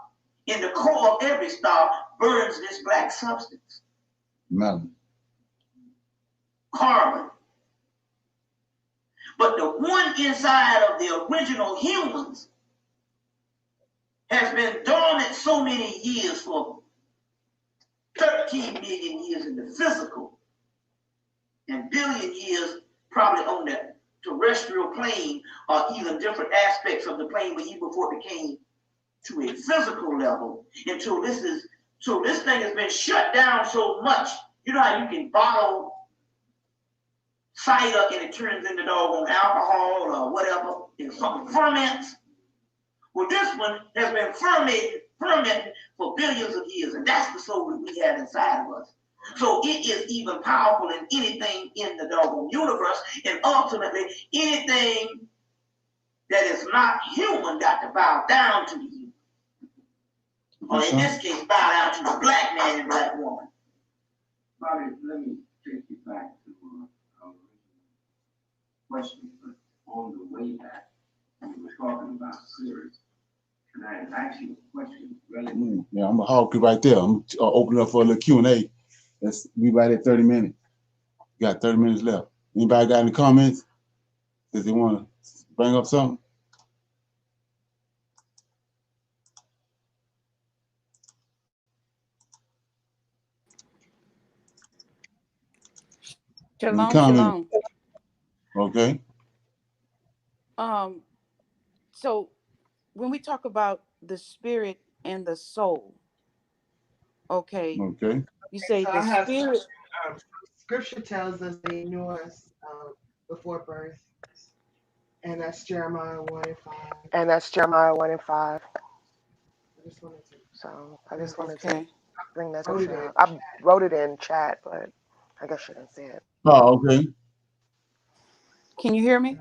In the core of every star burns this black substance. Melanin. Carbon. But the one inside of the original humans has been dormant so many years, for 13 million years in the physical, and billion years probably on the terrestrial plane, or even different aspects of the plane, but even before it became to a physical level, until this thing has been shut down so much. You know how you can bottle cider and it turns into doggone alcohol or whatever, and something ferments? Well, this one has been fermented for billions of years, and that's the soul that we have inside of us. So it is even powerful in anything in the doggone universe, and ultimately anything that is not human got to bow down to the human. Or in this case, bow down to the black man and black woman. Bobby, let me take you back to our original question, but on the way back, we were talking about series. And I asked you a question related. Yeah, I'm gonna hawk it right there. I'm opening up for a little Q&A. Let's be right at 30 minutes. Got 30 minutes left. Anybody got any comments? Does they want to bring up something? Shalom, comment? shalom. Okay. So when we talk about the spirit and the soul, okay, Okay. you say So the I have spirit. scripture tells us they knew us before birth, and that's Jeremiah 1:5. And that's Jeremiah 1:5. I just wanted to Okay. bring that scripture up. I wrote it in chat, but I guess you didn't see it. Oh, okay. Can you hear me?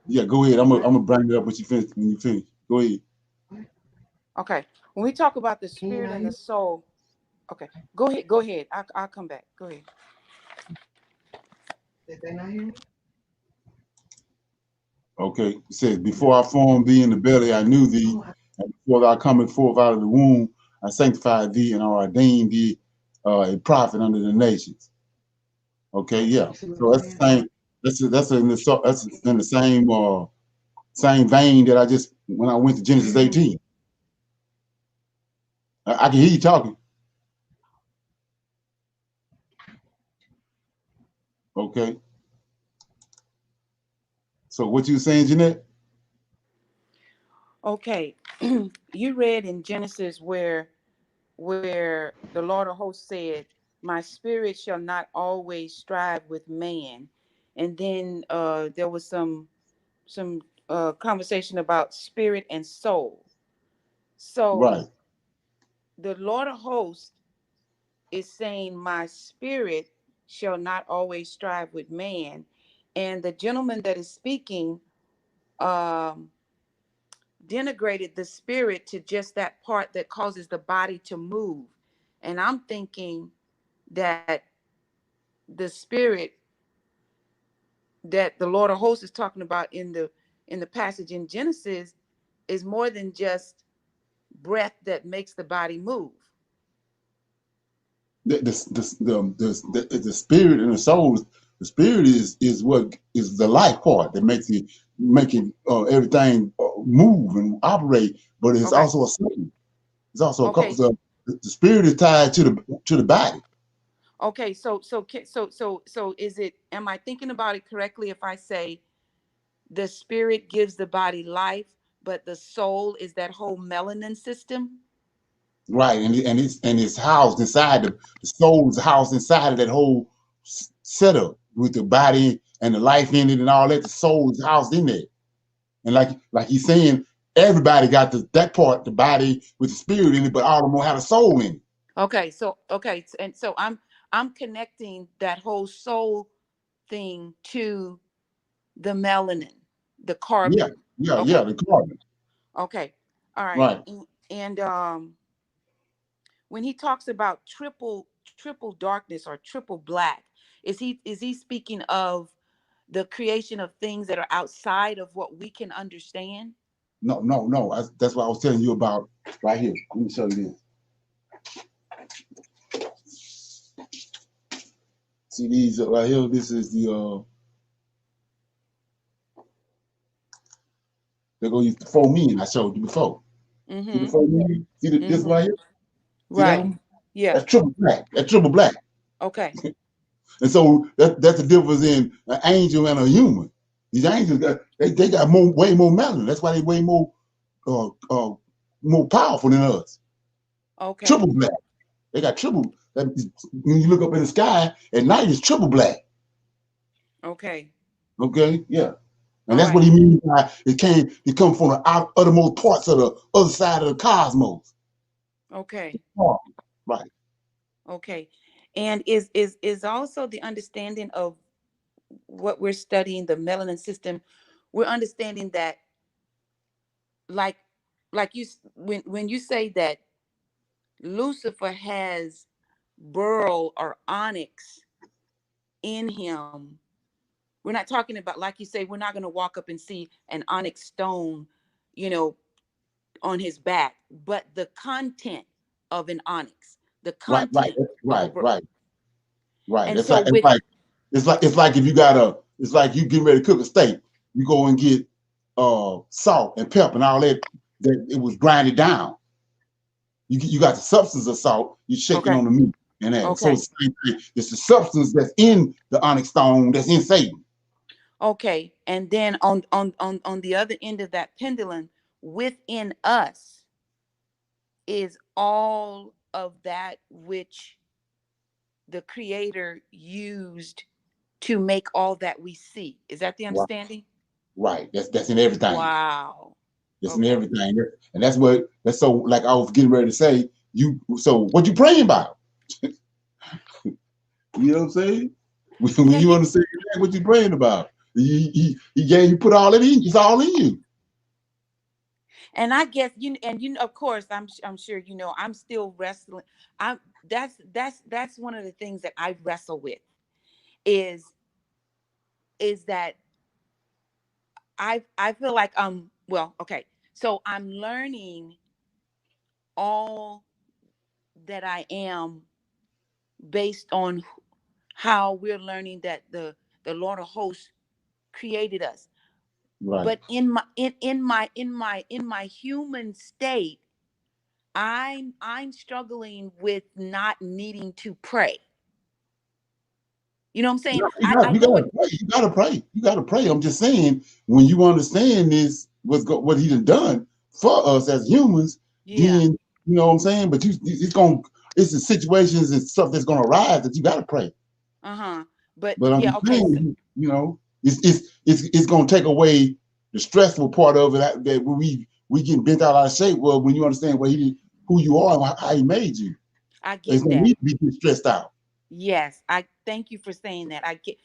Yeah, go ahead. I'm gonna bring it up when you finish. Go ahead. Okay. When we talk about the Can you spirit not and hear the soul, okay, go ahead. Go ahead. I'll come back. Go ahead. Did they not hear me? Okay. It says, before I formed thee in the belly, I knew thee, and before thou comest forth out of the womb, I sanctified thee and ordained thee a prophet unto the nations. Okay, yeah. So that's the same. That's in the same vein that I just when I went to Genesis 18. I can hear you talking. Okay. So what you saying, Jeanette? Okay. You read in Genesis where the Lord of hosts said, my spirit shall not always strive with man. And then there was some conversation about spirit and soul. So Right. the Lord of hosts is saying, my spirit shall not always strive with man. And the gentleman that is speaking denigrated the spirit to just that part that causes the body to move. And I'm thinking that the spirit that the Lord of hosts is talking about in the passage in Genesis is more than just breath that makes the body move. The spirit and the soul. The spirit is what is the life part that makes it making everything move and operate. But it's Okay. also a soul. It's also a Okay. so the spirit is tied to the body. Okay. So is it, am I thinking about it correctly if I say the spirit gives the body life, but the soul is that whole melanin system? Right, and it's housed inside the soul is housed inside of that whole setup with the body and the life in it and all that. The soul is housed in there, and like he's saying, everybody got that part, the body with the spirit in it, but all of them don't have a soul in it. Okay. And so I'm connecting that whole soul thing to the melanin, the Yeah, carbon. yeah, Okay. the carbon. Okay. All right. Right. And when he talks about triple darkness or triple black, is he speaking of the creation of things that are outside of what we can understand? No. That's what I was telling you about right here. Let me show you this. See these right here. This is the they're gonna use the 4 million I showed you before. See the Mm-hmm. 4 million? See this Mm-hmm. right here? See that Right. one? Yeah. That's triple black. That's triple black. Okay. And so that's the difference in an angel and a human. These angels they got way more melanin. That's why they way uh, uh, more powerful than us. Okay. Triple black. They got triple. When you look up in the sky at night, it's triple black. Okay. Okay, yeah, and All that's what right. he means by it comes from the uttermost parts of the other side of the cosmos. Okay. Oh, right, Okay. And is also the understanding of what we're studying, the melanin system, we're understanding that, like when you say that Lucifer has beryl or onyx in him, we're not talking about, like you say, we're not going to walk up and see an onyx stone, you know, on his back, but the content of an onyx, the right, right, content of a right, beryl. right, right. And It's so like with, it's like if you got it's like you getting ready to cook a steak. You go and get salt and pepper and all that it was grinded down. You got the substance of salt. You shake it okay. on the meat and that. So Okay. it's the same thing. It's the substance that's in the onyx stone that's in Satan. Okay. And then on the other end of that pendulum, within us is all of that which the creator used to make all that we see. Is that the Right. understanding? Right. That's in everything. Wow. It's in Okay. everything. And that's so like I was getting ready to say, so what you praying about? You know what I'm saying? When Yeah, you understand that, what you praying about? He gave you put all it in, it's all in you. and I guess of course I'm sure I'm still wrestling. I'm that's one of the things that I wrestle with is that I feel like well, okay. So I'm learning all that I am based on how we're learning that the Lord of hosts created us. Right. But in my human state, I'm struggling with not needing to pray. You know what I'm saying? I You know gotta it. pray. You gotta pray. You gotta pray. I'm just saying, when you understand this, what he done for us as humans, Yeah. then you know what I'm saying. But it's the situations and stuff that's gonna arise that you gotta pray. Uh-huh. But But I'm yeah, just okay. So, saying, it's gonna take away the stressful part of it that we get bent out of shape. Well, when you understand who you are and how he made you, I it's get no that. need to be stressed out. Yes, I thank you for saying that. I get.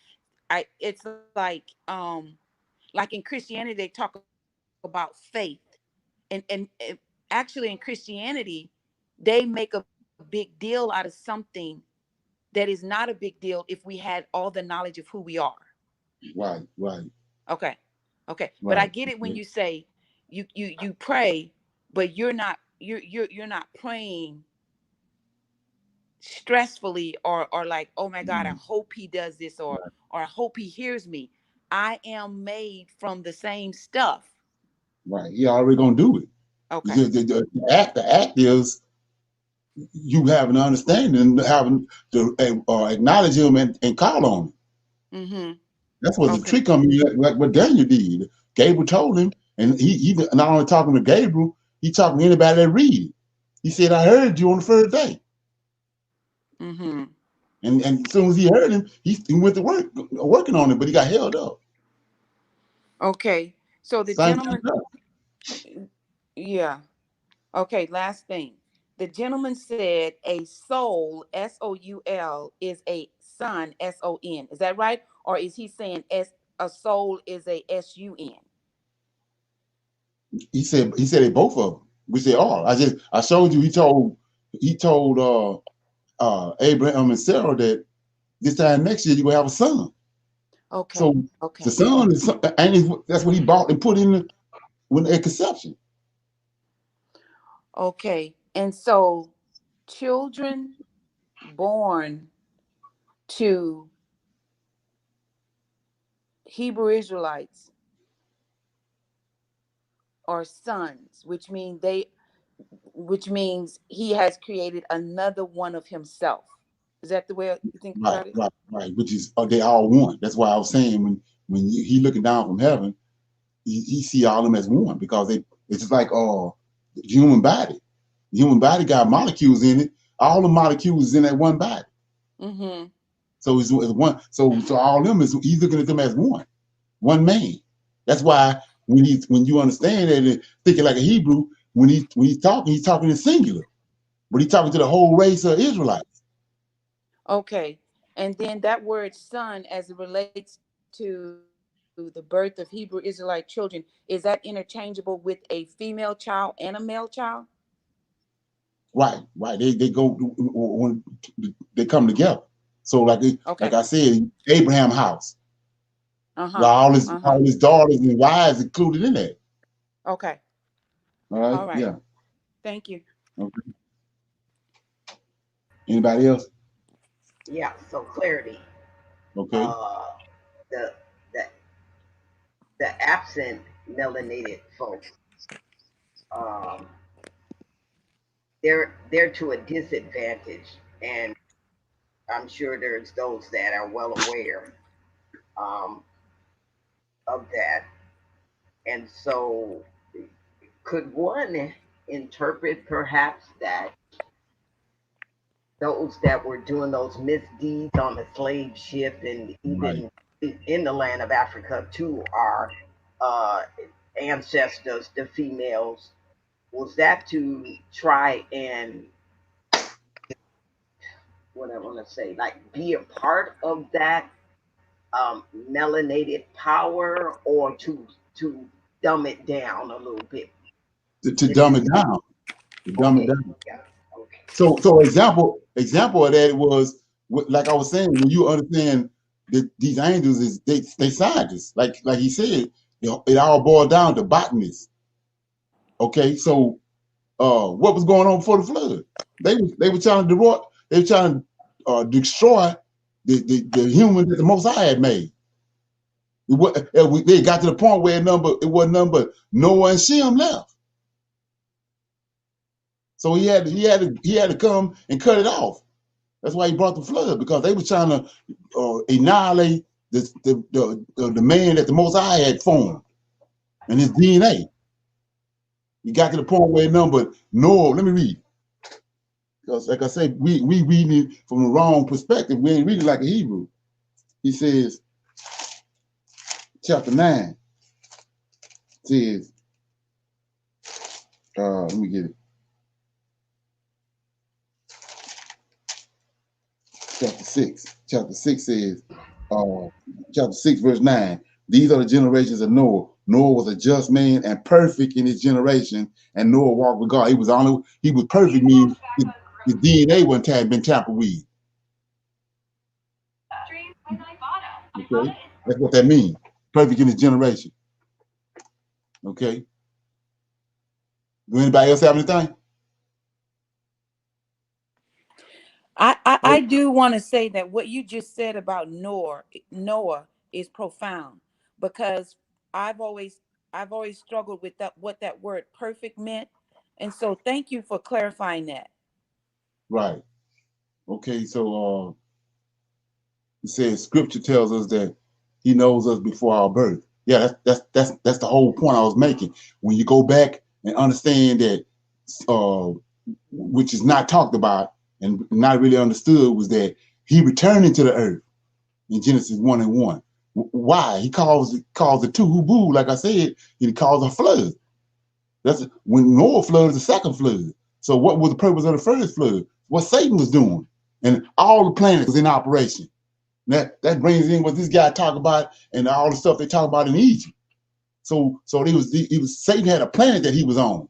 I It's like in Christianity they talk about faith, and actually in Christianity they make a big deal out of something that is not a big deal if we had all the knowledge of who we are. Right, right, Okay. Okay. But I right. get it when you say you pray, but you're not praying stressfully or like, oh my God, I Mm, hope he does this, right, or I hope he hears me. I am made from the same stuff. right. He already gonna do it. Okay. The act is you having an understanding, having to acknowledge him and call on him. Mm-hmm. That's what the Okay. trick on me, like what Daniel did. Gabriel told him, and he not only talking to Gabriel, he talking to anybody that read it. He said, "I heard you on the first day," Mm-hmm. and as soon as he heard him, he went to work working on it, but he got held up. Okay. So the Same gentleman, thing. yeah. Okay, last thing. The gentleman said a soul, soul, is a son, son. Is that right? Or is he saying a soul is a sun? He said they both of them. We said all. I showed you. He told Abraham and Sarah that this time next year you're gonna have a son. Okay. So the Okay. son is, and that's what he bought and put in when at conception. Okay. And so children born to Hebrew Israelites are sons, which means he has created another one of himself. Is that the way you think Right, about it? right, right. Which is they all one. That's why I was saying he looking down from heaven, he see all of them as one because it's just like the human body. The human body got molecules in it. All the molecules is in that one body. Mm-hmm. So it's one. So all of them he's looking at them as one man. That's why when you understand that and thinking like a Hebrew, he's talking in singular, but he's talking to the whole race of Israelites. Okay. And then that word son, as it relates to the birth of Hebrew Israelite children, is that interchangeable with a female child and a male child? Right, right. They go when they come together. So Okay. like I said, Abraham house, Uh-huh. well, all his Uh-huh. all his daughters and wives included in that. Okay. All right, All right. yeah. Thank you. Okay. Anybody else? Yeah. So clarity. Okay. Uh, the the the absent melanated folks, um, they're to a disadvantage, and I'm sure there's those that are well aware um, of that. And so, could one interpret perhaps that those that were doing those misdeeds on the slave ship and Right. even in the land of Africa too are uh, ancestors, the females? Was that to try and, what I want to say, like be a part of that melanated power, or to dumb it down a little bit? To Is dumb it it down. To dumb it okay? down. Yeah. Okay. So example of that was like I was saying, when you understand that these angels is they scientists, like he said, it all boiled down to botanists. Okay, so what was going on before the flood? They were trying to destroy the humans that the Most High had made. They got to the point where it wasn't number Noah and Shem left. So he had to come and cut it off. That's why he brought the flood, because they were trying to annihilate the man that the Most High had formed and his DNA. He got to the point where number Noah. Let me read. Because like I said, we reading it from the wrong perspective. We ain't reading like a Hebrew. He says, chapter 9 says, let me get it. Chapter 6. Chapter 6 says, uh, chapter 6, verse 9. These are the generations of Noah. Noah was a just man and perfect in his generation, and Noah walked with God. He was perfect, meaning his DNA wasn't been tampered with. Okay. That's what that means. Perfect in his generation. Okay. Do anybody else have anything? I do want to say that what you just said about Noah is profound, because I've always I've always struggled with that, what that word perfect meant. And so thank you for clarifying that. Right. Okay, so it says scripture tells us that he knows us before our birth. Yeah, that's the whole point I was making. When you go back and understand that, which is not talked about and not really understood, was that he returned into the earth in Genesis 1:1. Why? He calls the two who boo, like I said, he calls a flood. That's when Noah flooded, the second flood. So what was the purpose of the first flood? What Satan was doing, and all the planets was in operation. That brings in what this guy talked about and all the stuff they talk about in Egypt. So he was Satan had a planet that he was on,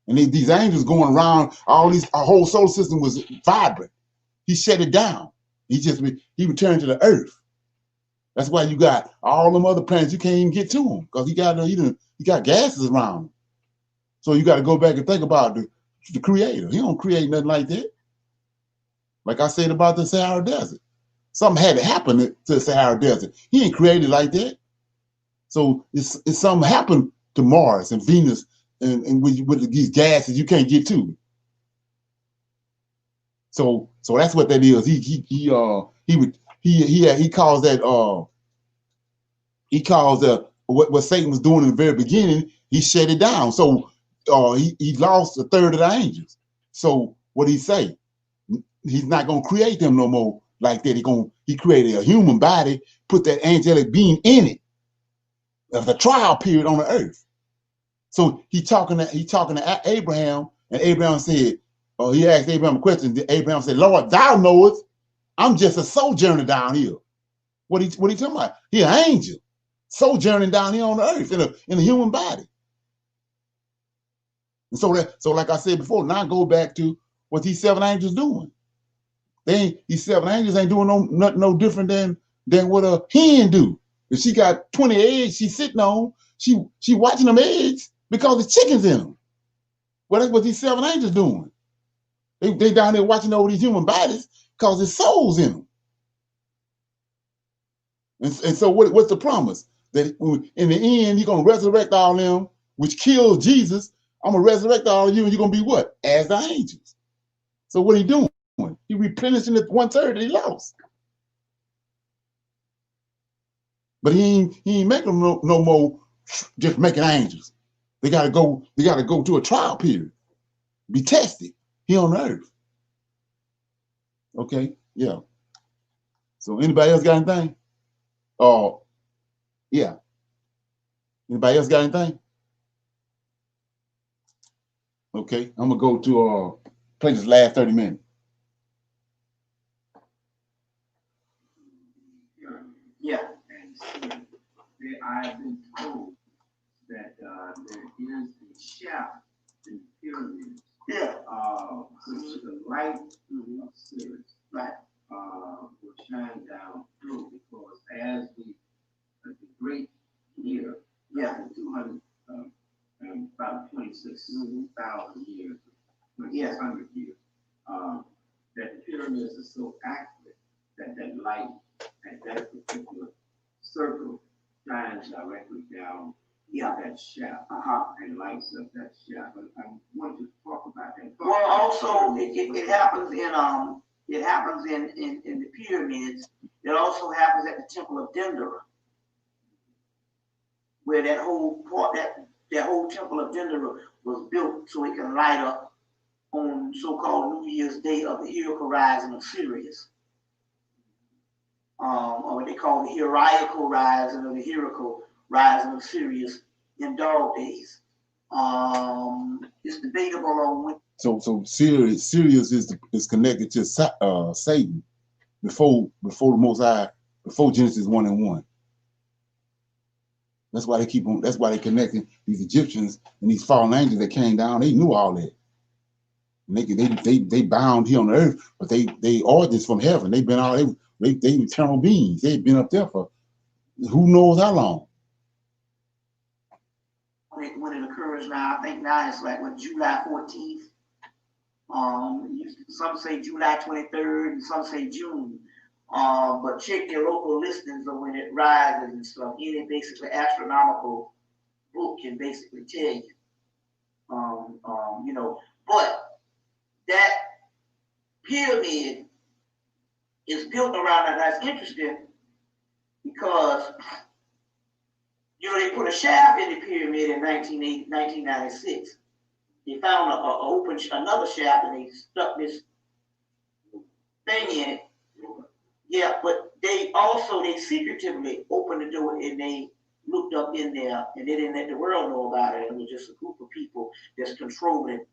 and these angels going around. Our whole solar system was vibrant. He shut it down. He returned to the earth. That's why you got all them other planets, you can't even get to them because he got gases around him. So you got to go back and think about the creator. He don't create nothing like that. Like I said about the Sahara Desert. Something had to happen to the Sahara Desert. He ain't created like that. So it's something happened to Mars and Venus and with these gases you can't get to. So that's what that is. He calls that what Satan was doing in the very beginning. He shut it down. So he lost a third of the angels. So what he say? He's not gonna create them no more like that. He created a human body, put that angelic being in it. There's a trial period on the earth. So he talking to Abraham, and Abraham said, he asked Abraham a question. Abraham said, Lord, thou knowest, I'm just a sojourner down here. What he talking about? He an angel sojourning down here on the earth in a human body. And so like I said before, now go back to what these seven angels doing. These seven angels ain't doing nothing no different than what a hen do. If she got 20 eggs she's sitting on, she watching them eggs because the chickens in them. Well, that's what these seven angels doing. They down there watching over these human bodies because there's souls in them. And so what's the promise? That in the end, you're going to resurrect all of them, which killed Jesus. I'm going to resurrect all of you, and you're going to be what? As the angels. So what are you doing? He replenishing the 1/3 that he lost. But he ain't making them no more just making angels. They gotta go to a trial period. Be tested here on earth. Okay, yeah. So anybody else got anything? Yeah. Anybody else got anything? Okay, I'm gonna go to play this last 30 minutes. Yeah. And so I've been told that there is a shaft in the pyramids. Yeah. Which the light of Sirius will shine down through, because as the great year, 200, about 26,000 years, 2,600 years, that the pyramids are so accurate that light at that particular circle shines directly down that shaft and lights up that shaft. But I want to talk about that. Well, also it happens in the pyramids. It also happens at the Temple of Dendera, where that whole Temple of Dendera was built so it can light up on so-called New Year's Day of the heroic rising of Sirius, or what they call the heroical rising or the heroical rising of Sirius in dog days. It's debatable on when. So Sirius is connected to Satan before the Most High, before Genesis 1:1. That's why they connecting these Egyptians and these fallen angels that came down. They knew all that. And they bound here on the earth, but they are this from heaven. They've been all they eternal beings. They've been up there for Who knows how long? When it occurs now, I think now it's like what, July 14th. Some say July 23rd and some say June. But check your local listings of when it rises and stuff. Any basically astronomical book can basically tell you. But that pyramid is built around that. That's interesting because they put a shaft in the pyramid in 1996. They found another shaft and they stuck this thing in it. Yeah, but they secretively opened the door and they looked up in there and they didn't let the world know about it. It was just a group of people that's controlling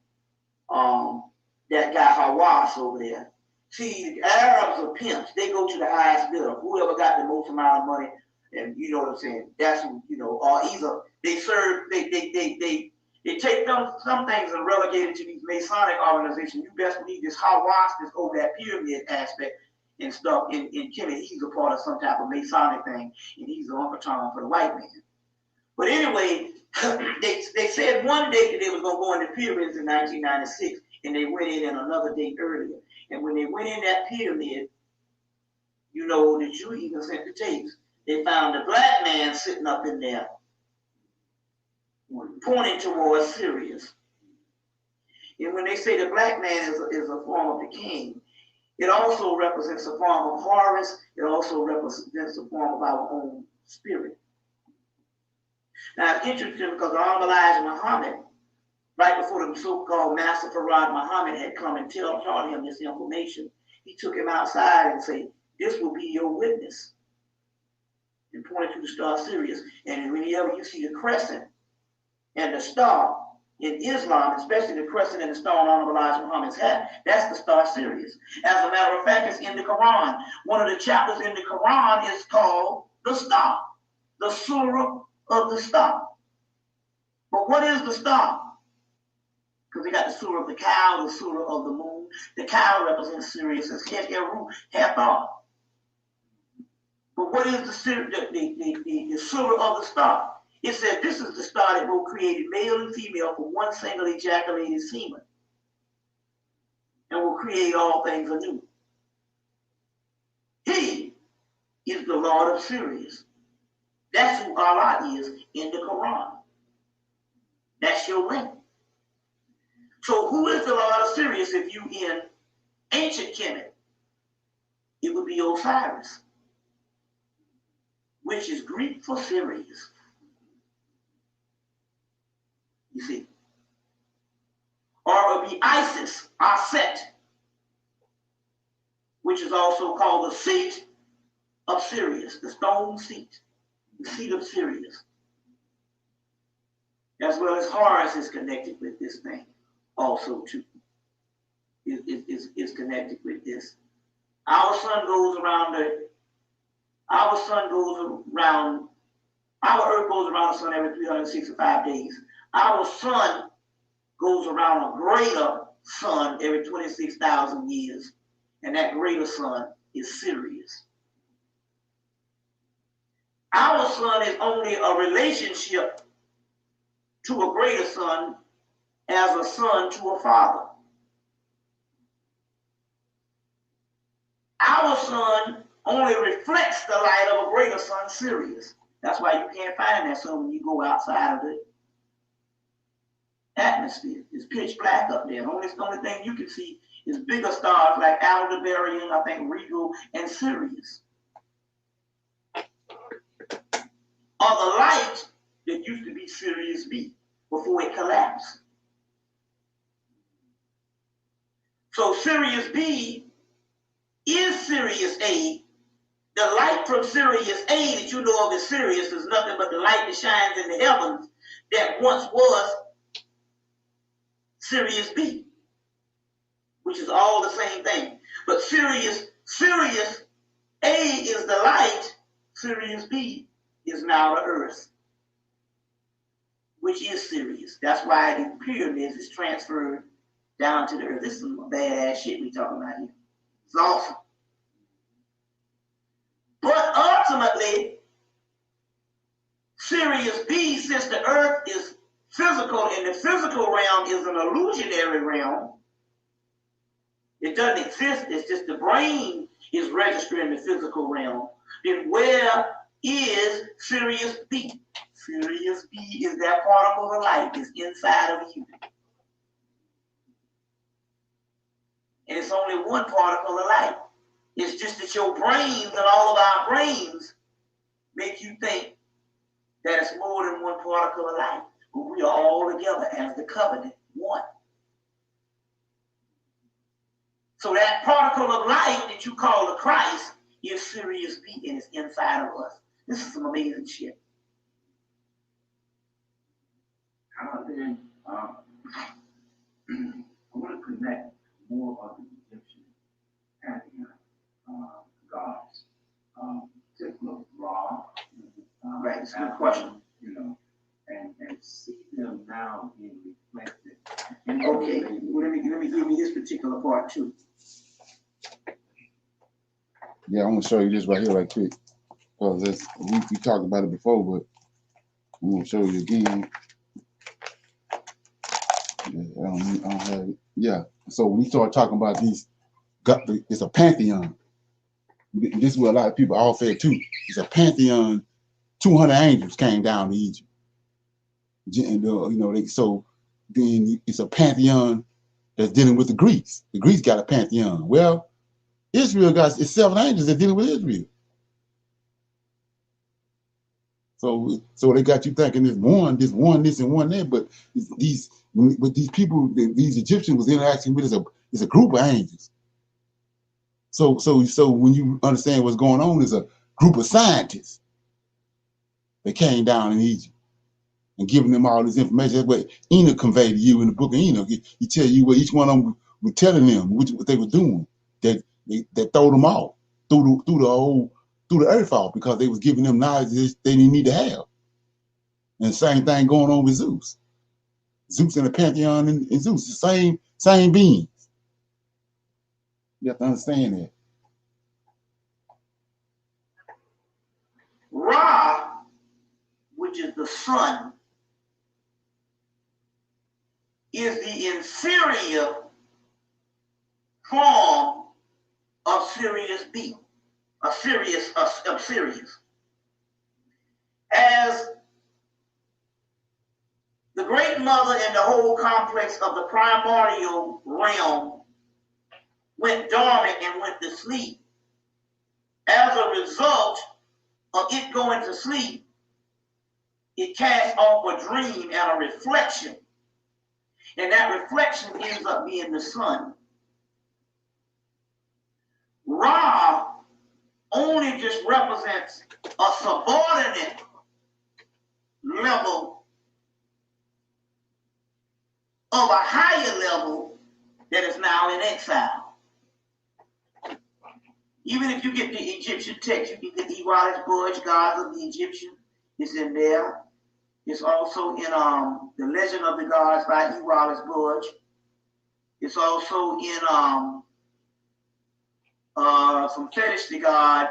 that guy Hawass over there. See, the Arabs are pimps. They go to the highest bidder, whoever got the most amount of money, and you know what I'm saying. That's who, or either they serve, they take some things and relegate it to these Masonic organizations. You best believe this Hawass is over that pyramid aspect and stuff. In Kemet, he's a part of some type of Masonic thing, and he's the Uncle Tom for the white man. But anyway, they said one day that they was gonna go in the pyramids in 1996, and they went in another day earlier. And when they went in that pyramid, that you even sent the tapes, they found a black man sitting up in there, pointing towards Sirius. And when they say the black man is a form of the king, it also represents a form of Horus. It also represents a form of our own spirit. Now it's interesting because Honorable Elijah Muhammad, right before the so-called Master Farad Muhammad had come and taught him this information, he took him outside and said, "This will be your witness," and pointed to the star Sirius. And whenever you see the crescent and the star in Islam, especially the crescent and the star on Honorable Elijah Muhammad's hat, that's the star Sirius. As a matter of fact, it's in the Quran. One of the chapters in the Quran is called the star, the surah of the star. But what is the star? Because we got the surah of the cow, the surah of the moon. The cow represents Sirius as Hathor. But what is the surah of the star? It said this is the star that both created male and female from one single ejaculated semen and will create all things anew. He is the Lord of Sirius. That's who Allah is in the Quran. That's your link. So who is the Lord of Sirius if you in ancient Kemet? It would be Osiris, which is Greek for Sirius. You see. Or it would be Isis, Aset, which is also called the seat of Sirius, the stone seat, the seat of Sirius. As well as Horus is connected with this thing also too. Is connected with this. Our sun goes around our earth goes around the sun every 365 days. Our sun goes around a greater sun every 26,000 years. And that greater sun is Sirius. Our sun is only a relationship to a greater sun as a son to a father. Our sun only reflects the light of a greater sun, Sirius. That's why you can't find that sun when you go outside of the atmosphere. It's pitch black up there. The only thing you can see is bigger stars like Aldebaran, I think Regal, and Sirius. Or the light that used to be Sirius B before it collapsed. So Sirius B is Sirius A. The light from Sirius A that you know of as Sirius is nothing but the light that shines in the heavens that once was Sirius B, which is all the same thing. But Sirius A is the light, Sirius B is now the earth, which is Sirius. That's why the pyramids is transferred down to the earth. This is some badass shit we talking about here. It's awesome. But ultimately, Sirius B, since the earth is physical and the physical realm is an illusionary realm, it doesn't exist, it's just the brain is registering the physical realm, then where is Sirius B? Sirius B is that particle of light that's inside of you. And it's only one particle of light. It's just that your brains and all of our brains make you think that it's more than one particle of light. But we are all together as the covenant, one. So that particle of light that you call the Christ is Sirius B, and it's inside of us. This is some amazing shit. How then, I want to connect more of the Egyptian pantheon gods. Particularly Ra. Right, it's a good question. You know, and see them now being reflected. Okay, well, let me give me this particular part too. Yeah, I'm gonna show you this right here, right quick, because we talked about it before, but I'm gonna show you again. Yeah, I don't have it. Yeah. So when you start talking about these, it's a pantheon. This is what a lot of people all said too. It's a pantheon. 200 angels came down to Egypt. And, so then it's a pantheon that's dealing with the Greeks. The Greeks got a pantheon. Well, Israel got it's 7 angels that dealing with Israel. So they got you thinking this one, this, and one there, but these people, these Egyptians was interacting with is a group of angels. So when you understand what's going on, there's a group of scientists that came down in Egypt and giving them all this information. That's what Enoch conveyed to you in the book of Enoch. He tell you what each one of them was telling them, what they were doing, that throw them off through the earth off, because they was giving them knowledge they didn't need to have. And the same thing going on with Zeus. Zeus and the pantheon and Zeus, the same beings. You have to understand that. Ra, which is the sun, is the inferior form of Sirius B, of Sirius. As the great mother and the whole complex of the primordial realm went dormant and went to sleep, as a result of it going to sleep, it casts off a dream and a reflection. And that reflection ends up being the sun. Ra only just represents a subordinate level of a higher level that is now in exile. Even if you get the Egyptian text, you can get Erotic Budge, Gods of the Egyptian. It's in there. It's also in The Legend of the Gods by Erotic Budge. It's also in some Fetish to God,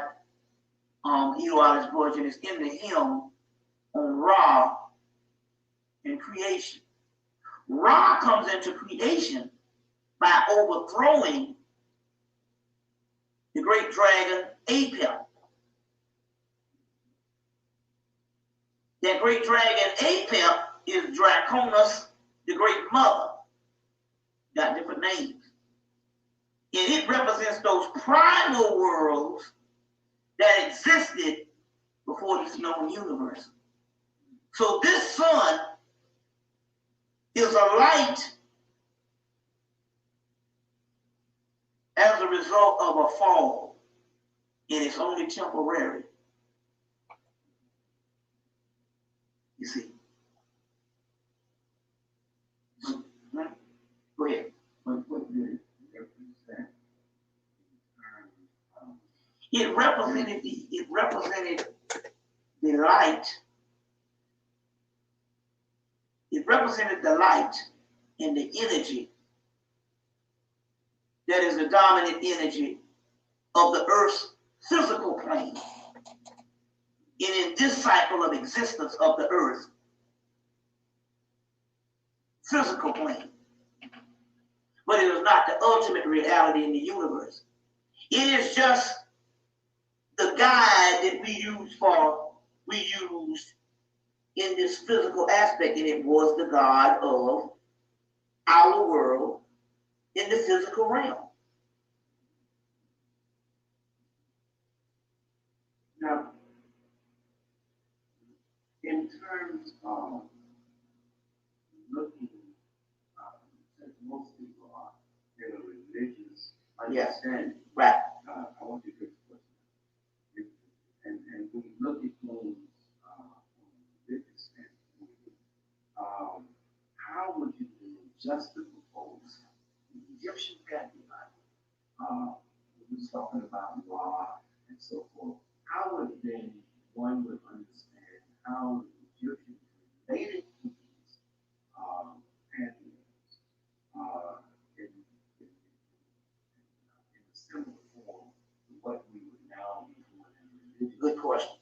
Erotic Budge, and it's in the hymn on Ra and creation. Ra comes into creation by overthrowing the great dragon Apep. That great dragon Apep is Draconis, the great mother. Got different names. And it represents those primal worlds that existed before this known universe. So this sun is a light as a result of a fall, and it's only temporary. You see. Go ahead. What did it represent? It represented the light. It represented the light and the energy that is the dominant energy of the Earth's physical plane. in this cycle of existence of the earth, physical plane. But it is not the ultimate reality in the universe. It is just the guide that we used in this physical aspect, and it was the God of our world in the physical realm. Now, in terms of looking, since most people are in a religious understanding, right? I want you to explain. And when you look at things from a religious standpoint, how would you juxtapose the Egyptian pantheon? We was talking about Ra and so forth. How would then one would understand how the Egyptians related to these pantheons in a similar form to what we would now be doing in religion? Good question.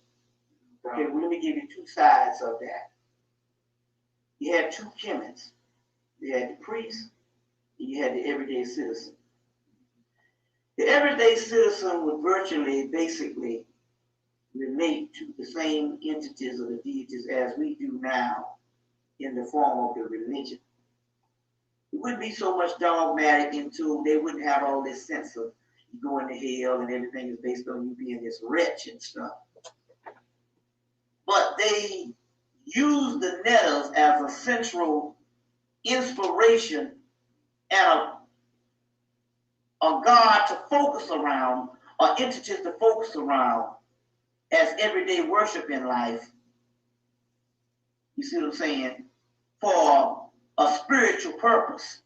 Okay, well, let me give you two sides of that. You had two chemists. You had the priest, and you had the everyday citizen. The everyday citizen would virtually, basically, relate to the same entities or the deities as we do now in the form of the religion. It wouldn't be so much dogmatic until they wouldn't have all this sense of you going to hell and everything is based on you being this wretch and stuff. But they use the nettles as a central inspiration and a God to focus around, or entities to focus around as everyday worship in life. You see what I'm saying? For a spiritual purpose.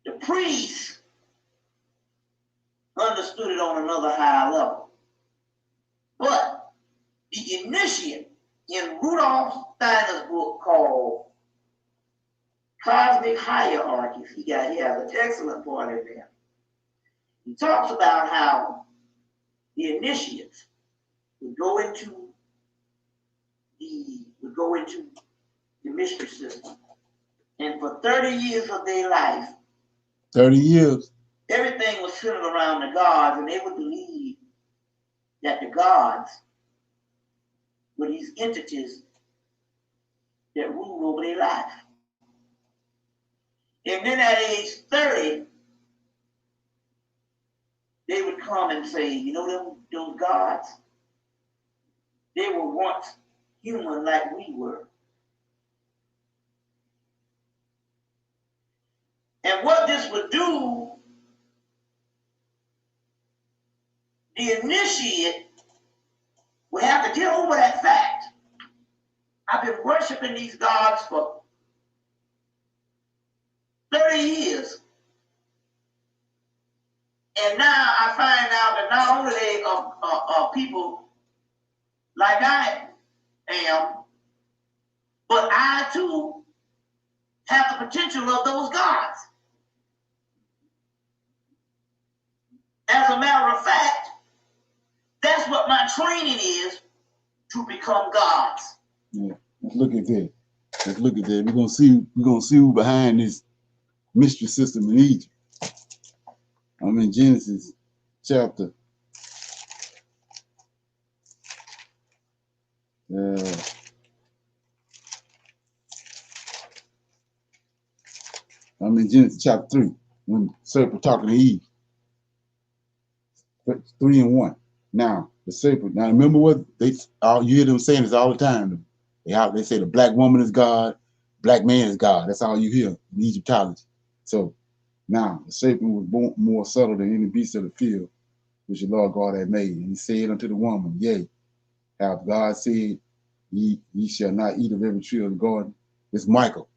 The priest understood it on another high level. But the initiate in Rudolf Steiner's book called Cosmic Hierarchies, he has an excellent part in there. He talks about how the initiates would go into the mystery system, and for 30 years of their life, 30 years, everything was centered around the gods, and they would believe that the gods were these entities that rule over their life. And then at age 30, they would come and say, you know those gods? They were once human like we were. And what this would do, the initiate would have to get over that fact. I've been worshiping these gods for 30 years. And now I find out that not only they are people like I am, but I too have the potential of those gods. As a matter of fact, that's what my training is, to become gods. yeah. Let's look at that. Let's look at that. We're gonna see who behind this mystery system in Egypt. I'm in Genesis chapter. I'm in Genesis chapter 3 when the serpent talking to Eve. 3 and 1. Now the serpent. Now remember what you hear them saying this all the time. They say the black woman is God, black man is God. That's all you hear in Egyptology. So now the serpent was born more subtle than any beast of the field, which the Lord God had made. And he said unto the woman, yea, have God said, ye shall not eat of every tree of the garden? This Michael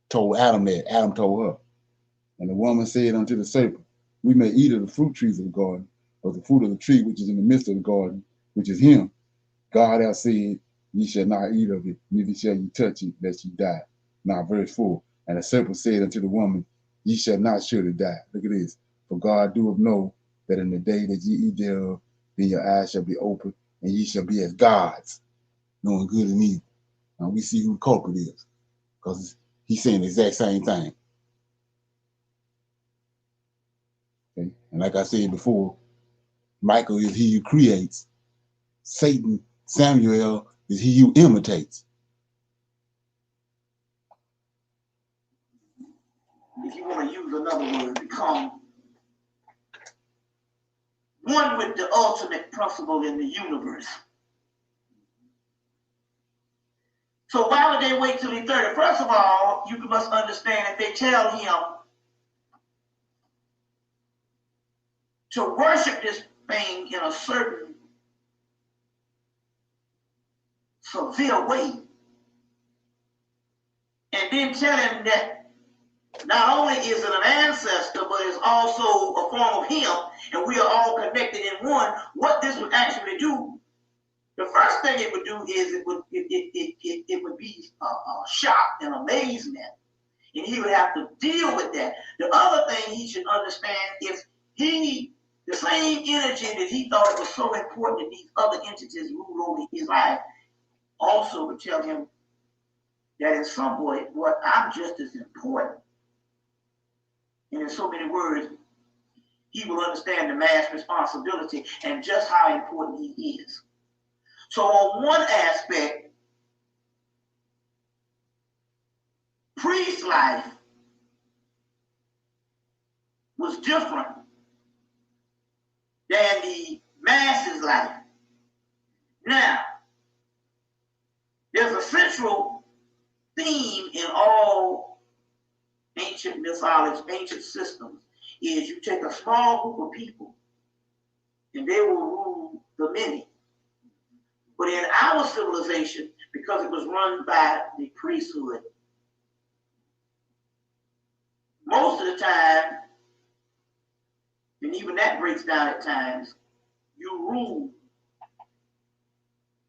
told Adam that. Adam told her. And the woman said unto the serpent, we may eat of the fruit trees of the garden, of the fruit of the tree which is in the midst of the garden, which is him. God hath said, ye shall not eat of it, neither shall ye touch it, lest ye die. Now, verse 4. And the serpent said unto the woman, ye shall not surely die. Look at this. For God doeth know that in the day that ye eat thereof, then your eyes shall be open, and ye shall be as gods, knowing good and evil. Now we see who the culprit is, because he's saying the exact same thing. Okay? And like I said before, Michael is he who creates. Satan, Samuel, is he who imitates. If you want to use another word, become one with the ultimate principle in the universe. So why would they wait till he's 30? First of all, you must understand that they tell him to worship this thing in a certain severe way. And then tell him that not only is it an ancestor, but it's also a form of him, and we are all connected in one. What this would actually do, the first thing it would do is it would be a shock and amazement, and he would have to deal with that. The other thing he should understand is the same energy that he thought it was so important that these other entities rule over his life also would tell him that in some way, what I'm just as important. And in so many words, he will understand the mass responsibility and just how important he is. So on one aspect, priest life was different than the masses life. Now, there's a central theme in all ancient mythology, ancient systems, is you take a small group of people and they will rule the many. But in our civilization, because it was run by the priesthood, most of the time, and even that breaks down at times, you rule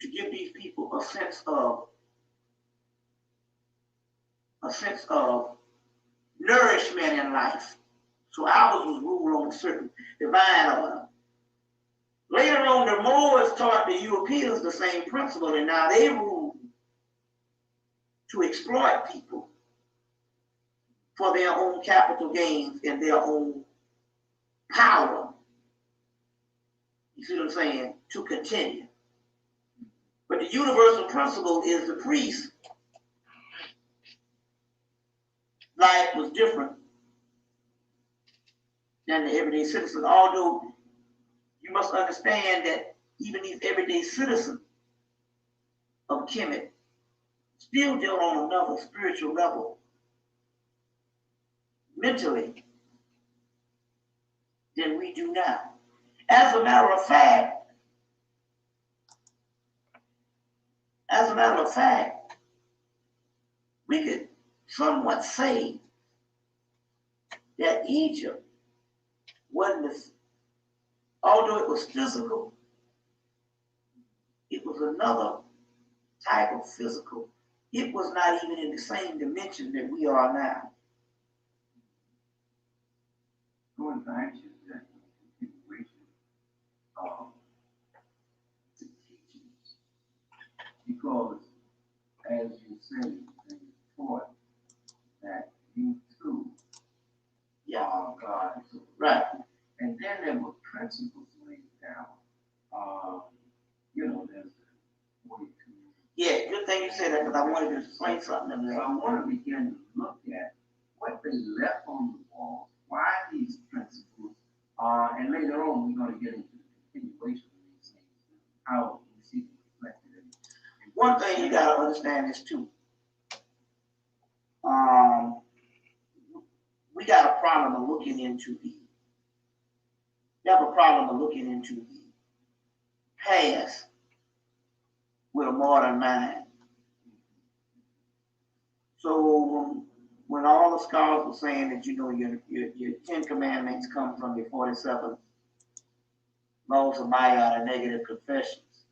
to give these people a sense of nourishment in life. So ours was ruled on a certain divine order. Later on, the Moors taught the Europeans the same principle, and now they rule to exploit people for their own capital gains and their own power. You see what I'm saying? To continue. But the universal principle is the priest life was different than the everyday citizen. Although you must understand that even these everyday citizens of Kemet still deal on another spiritual level, mentally, than we do now. As a matter of fact, we could somewhat say that Egypt wasn't, although it was physical, it was another type of physical. It was not even in the same dimension that we are now. Going back to that continuation of the teachings, because as you say, and you taught that you too are God. Right. And then there were principles laid down. There's a way to. Yeah, good thing you said that because I wanted to explain something. So I want to begin to look at what they left on the walls, why these principles are, and later on we're going to get into the continuation of these things, how we see them reflected in. One thing you got to understand is too, we got a problem of looking into the past with a modern mind. So when all the scholars were saying that your 10 commandments come from your 47 laws of Maya or negative confessions,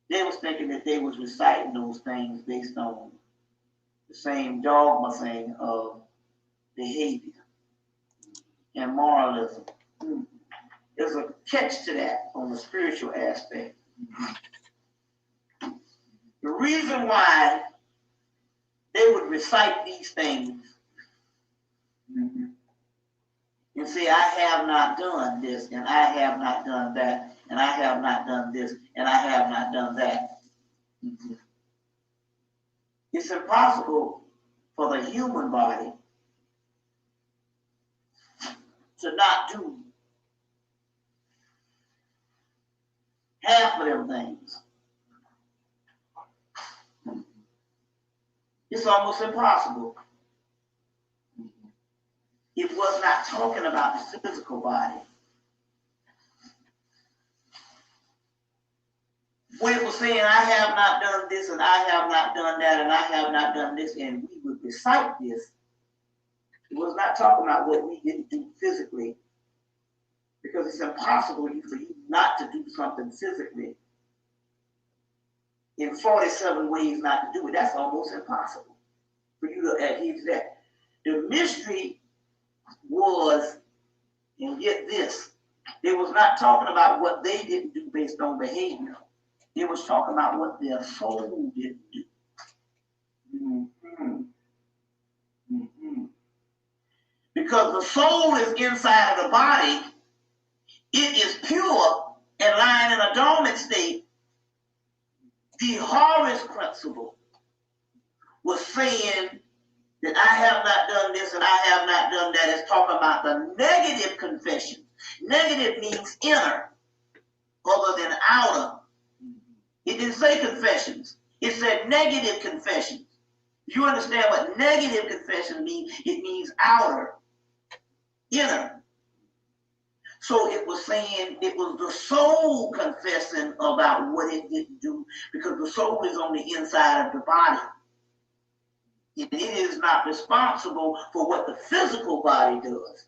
they was thinking that they was reciting those things based on the same dogma thing of behavior and moralism. There's a catch to that on the spiritual aspect. The reason why they would recite these things and say, I have not done this, and I have not done that, and I have not done this, and I have not done that. It's impossible for the human body to not do half of them things. It's almost impossible. It was not talking about the physical body. When it was saying, I have not done this, and I have not done that, and I have not done this, and we would recite this, it was not talking about what we didn't do physically, because it's impossible for you not to do something physically in 47 ways not to do it. That's almost impossible for you to adhere to that. The mystery was, and get this, they was not talking about what they didn't do based on behavior. They was talking about what their soul didn't do. Because the soul is inside of the body, it is pure and lying in a dormant state. The Horus principle was saying that I have not done this and I have not done that. It's talking about the negative confession. Negative means inner other than outer. It didn't say confessions. It said negative confessions. You understand what negative confession means? It means outer, inner. So it was saying it was the soul confessing about what it didn't do, because the soul is on the inside of the body. It is not responsible for what the physical body does.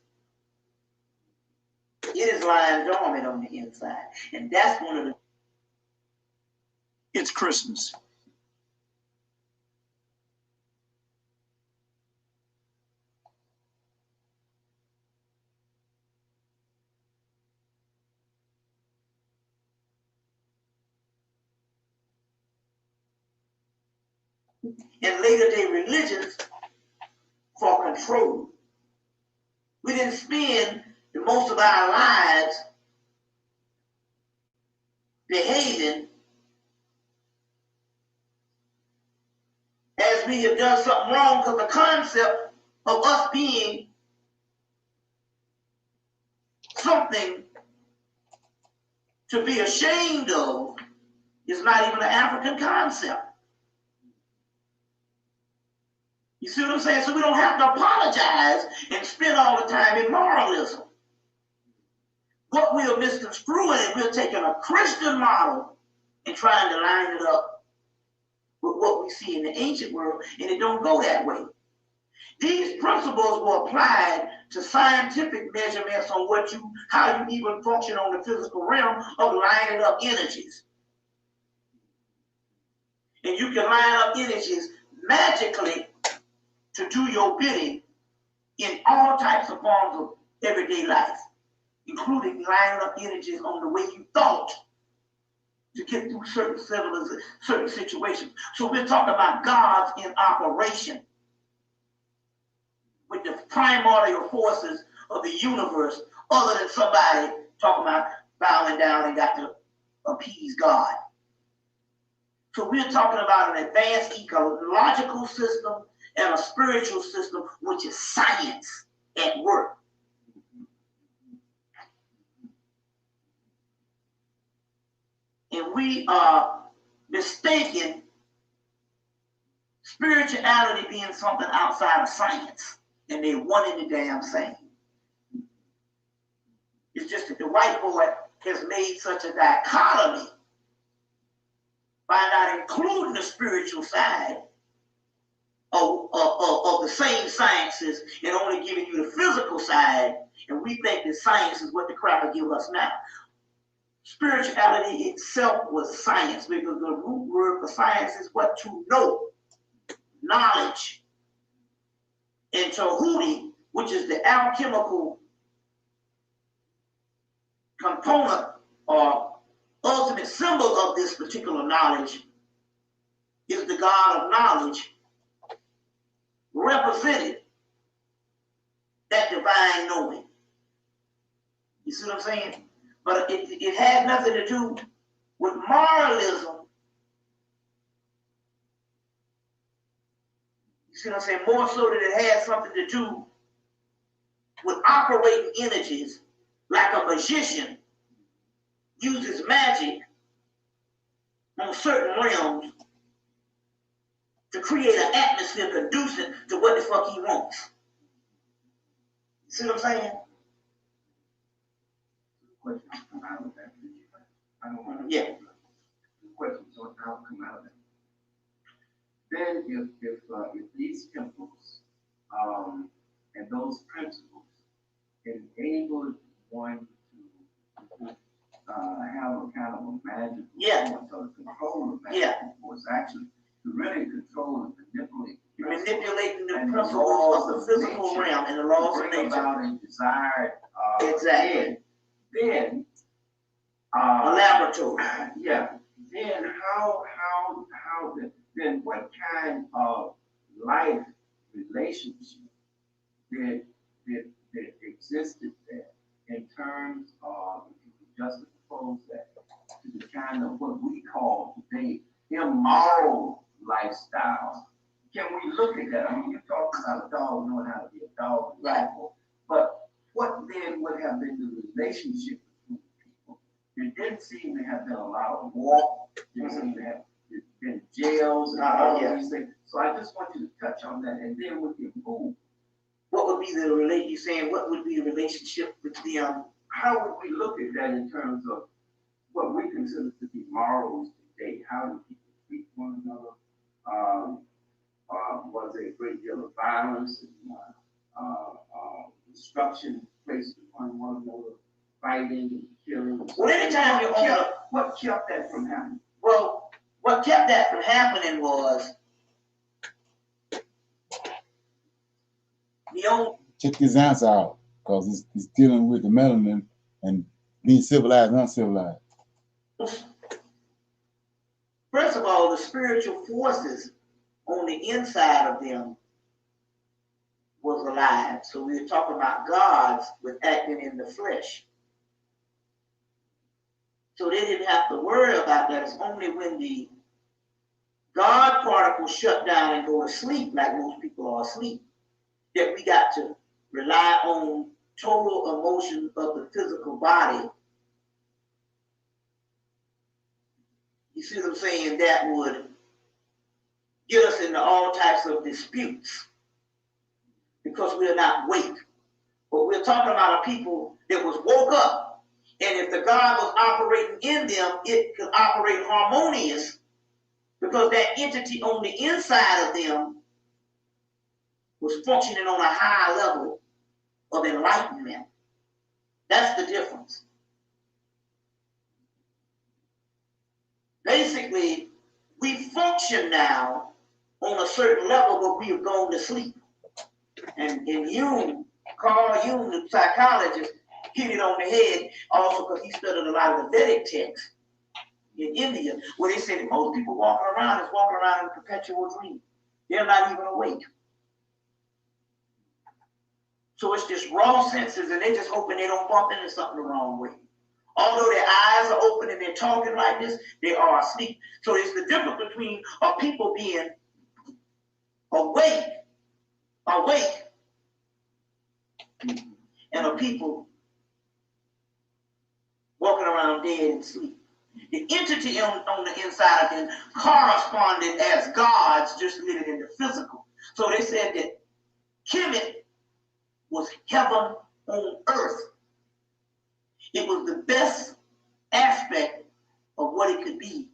It is lying dormant on the inside. And that's one of the... It's Christmas. In later day religions, for control. We didn't spend the most of our lives behaving as we have done something wrong, because the concept of us being something to be ashamed of is not even an African concept. You see what I'm saying? So we don't have to apologize and spend all the time in moralism. What we are misconstruing is we're taking a Christian model and trying to line it up with what we see in the ancient world, and it don't go that way. These principles were applied to scientific measurements on how you even function on the physical realm of lining up energies. And you can line up energies magically to do your bidding in all types of forms of everyday life, including lining up energies on the way you thought to get through certain situations. So we're talking about gods in operation with the primordial forces of the universe, other than somebody talking about bowing down and got to appease God. So we're talking about an advanced ecological system and a spiritual system, which is science at work. And we are mistaken spirituality being something outside of science, and they're one and the damn same. It's just that the white boy has made such a dichotomy by not including the spiritual side of the same sciences and only giving you the physical side, and we think that science is what the crap will give us now. Spirituality itself was science, because the root word for science is what? To know, knowledge. And Tahuti which is the alchemical component or ultimate symbol of this particular knowledge, is the God of knowledge, represented that divine knowing. You see what I'm saying? But it had nothing to do with moralism. You see what I'm saying? More so that it had something to do with operating energies, like a magician uses magic on certain realms to create an atmosphere conducive to what the fuck he wants. You see what I'm saying? Questions come out of that. I don't want to. Yeah. Questions on how to come out of that. Then, if these temples and those principles enabled one to have a kind of a magical force, or control the magical force, actually, to really control and manipulate. Manipulating the principles of the physical realm and the laws of nature. About a desired exactly. Then a laboratory. Yeah. Then then what kind of life relationship that existed there in terms of, if you could juxtapose that to the kind of what we call today immoral lifestyle? Can we look at that? I mean, you talked about a dog knowing how to be a dog, right? But what then would have been the relationship between people? There didn't seem to have been a lot of war. There didn't seem to have been jails and all these things. So I just want you to touch on that, and then we can move. What would be the relate? You saying what would be the relationship with the How would we look at that in terms of what we consider to be morals today? How do people treat one another? Was there a great deal of violence and destruction placed upon one another, fighting and killing? Well, anytime you own what kept that from happening? Well, what kept that from happening was the old. Check this answer out, because it's dealing with the melanin and being civilized and uncivilized. First of all, the spiritual forces on the inside of them was alive. So we were talking about gods with acting in the flesh. So they didn't have to worry about that. It's only when the God particles shut down and go to sleep, like most people are asleep, that we got to rely on total emotion of the physical body. You see what I'm saying? That would get us into all types of disputes because we're not awake. But we're talking about a people that was woke up, and if the God was operating in them, it could operate harmonious because that entity on the inside of them was functioning on a high level of enlightenment. That's the difference. Basically, we function now on a certain level, but we have gone to sleep. And Jung, Carl Jung, the psychologist, hit it on the head also because he studied a lot of the Vedic texts in India, where they said that most people walking around in a perpetual dream. They're not even awake. So it's just raw senses, and they're just hoping they don't bump into something the wrong way. Although their eyes are open and they're talking like this, they are asleep. So it's the difference between a people being awake, and a people walking around dead and sleep. The entity on the inside of them corresponded as gods, just living in the physical. So they said that Kemet was heaven on earth. It was the best aspect of what it could be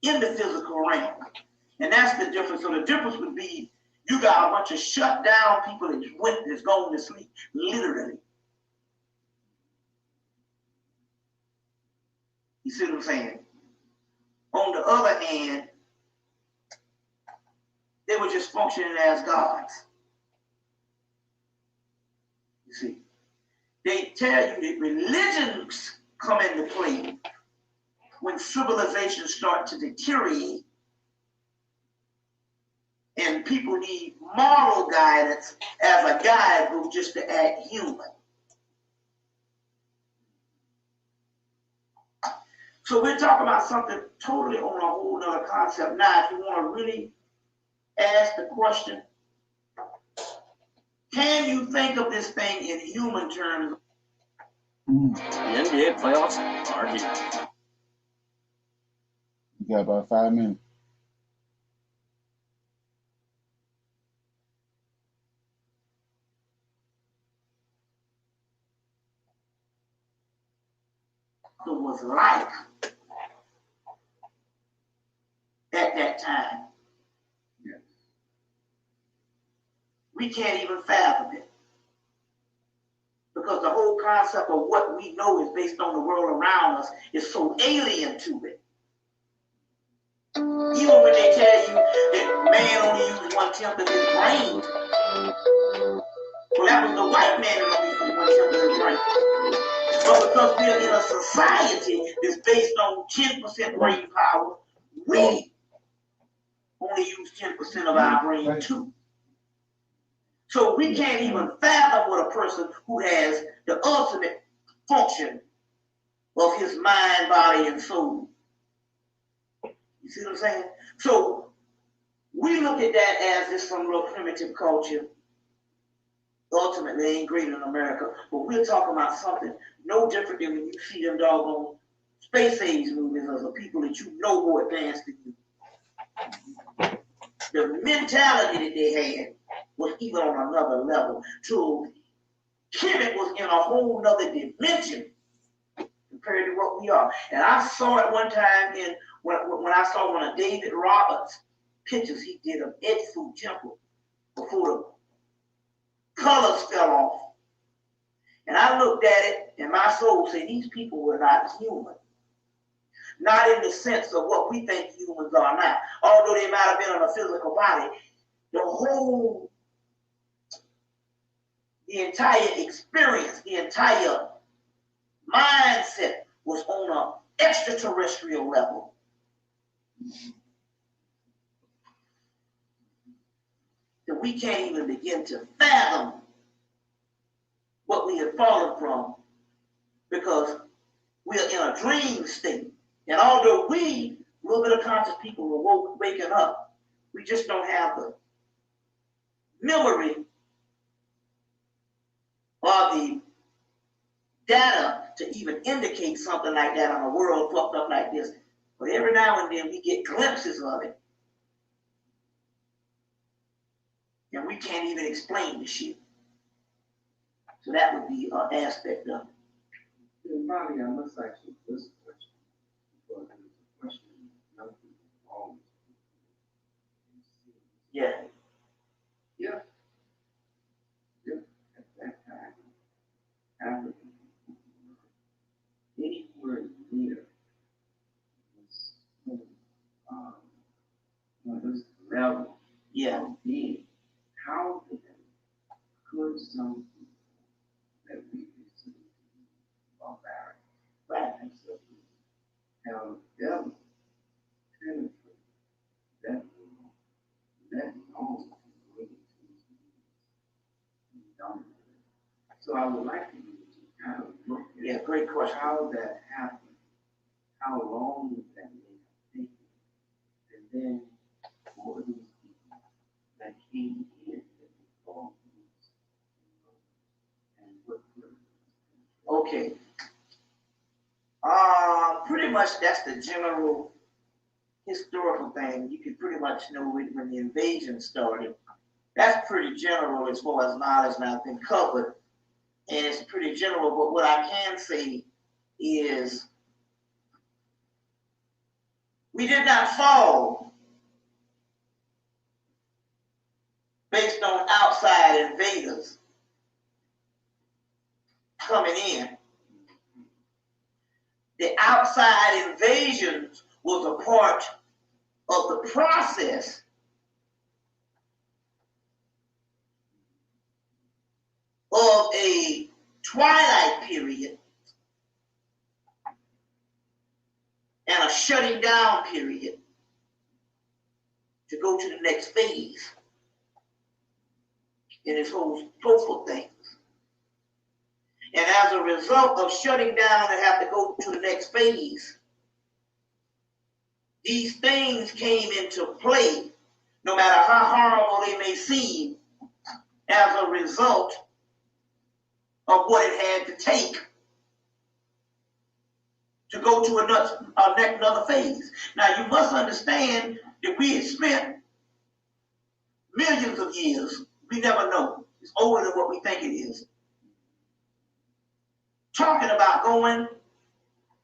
in the physical realm. And that's the difference. So the difference would be you got a bunch of shut down people that's going to sleep, literally. You see what I'm saying? On the other hand, they were just functioning as gods. they tell you that religions come into play when civilizations start to deteriorate and people need moral guidance as a guidebook just to act human. So we're talking about something totally on a whole other concept. Now, if you want to really ask the question, can you think of this thing in human terms? The NBA playoffs are here. You got about 5 minutes. It was like at that time. Yes. We can't even fathom it. Because the whole concept of what we know is based on the world around us is so alien to it. Even when they tell you that man only uses 1/10 of his brain, well, that was the white man that only used 1/10 of his brain. But because we're in a society that's based on 10% brain power, we only use 10% of our brain too. So we can't even fathom what a person who has the ultimate function of his mind, body, and soul. You see what I'm saying? So we look at that as this some real primitive culture. Ultimately, ain't great in America, but we're talking about something no different than when you see them doggone space age movies of the people that you know more advanced than you. The mentality that they had was even on another level. So Kemet was in a whole nother dimension compared to what we are. And I saw it one time when I saw one of David Roberts' pictures he did of Edfu Temple before the colors fell off. And I looked at it and my soul said, these people were not human. Not in the sense of what we think humans are now. Although they might have been on a physical body, the entire experience, the entire mindset was on an extraterrestrial level. That we can't even begin to fathom what we have fallen from because we are in a dream state. And although we, a little bit of conscious people, are waking up, we just don't have the memory or the data to even indicate something like that on a world fucked up like this. But every now and then we get glimpses of it. And we can't even explain the shit. So that would be an aspect of it. And Bobby, I must ask you this question. Because it's a question young people always Yeah. If at that time, African people were anywhere near this level of being, how then could some people that we consider barbaric have ever penetrated that world, let alone bring it to So I would like for you to kind of look at great question. how that happened, how long that may have taken, and then for these people that came in that we call groups, and what Okay. Pretty much that's the general historical thing. You can pretty much know when the invasion started. That's pretty general as far as knowledge now been covered. And it's pretty general, but what I can say is we did not fall based on outside invaders coming in. The outside invasions was a part of the process of a twilight period and a shutting down period to go to the next phase in this whole hopeful things. And as a result of shutting down and have to go to the next phase, these things came into play, no matter how horrible they may seem, as a result of what it had to take to go to another phase. Now, you must understand that we had spent millions of years, we never know, it's older than what we think it is, talking about going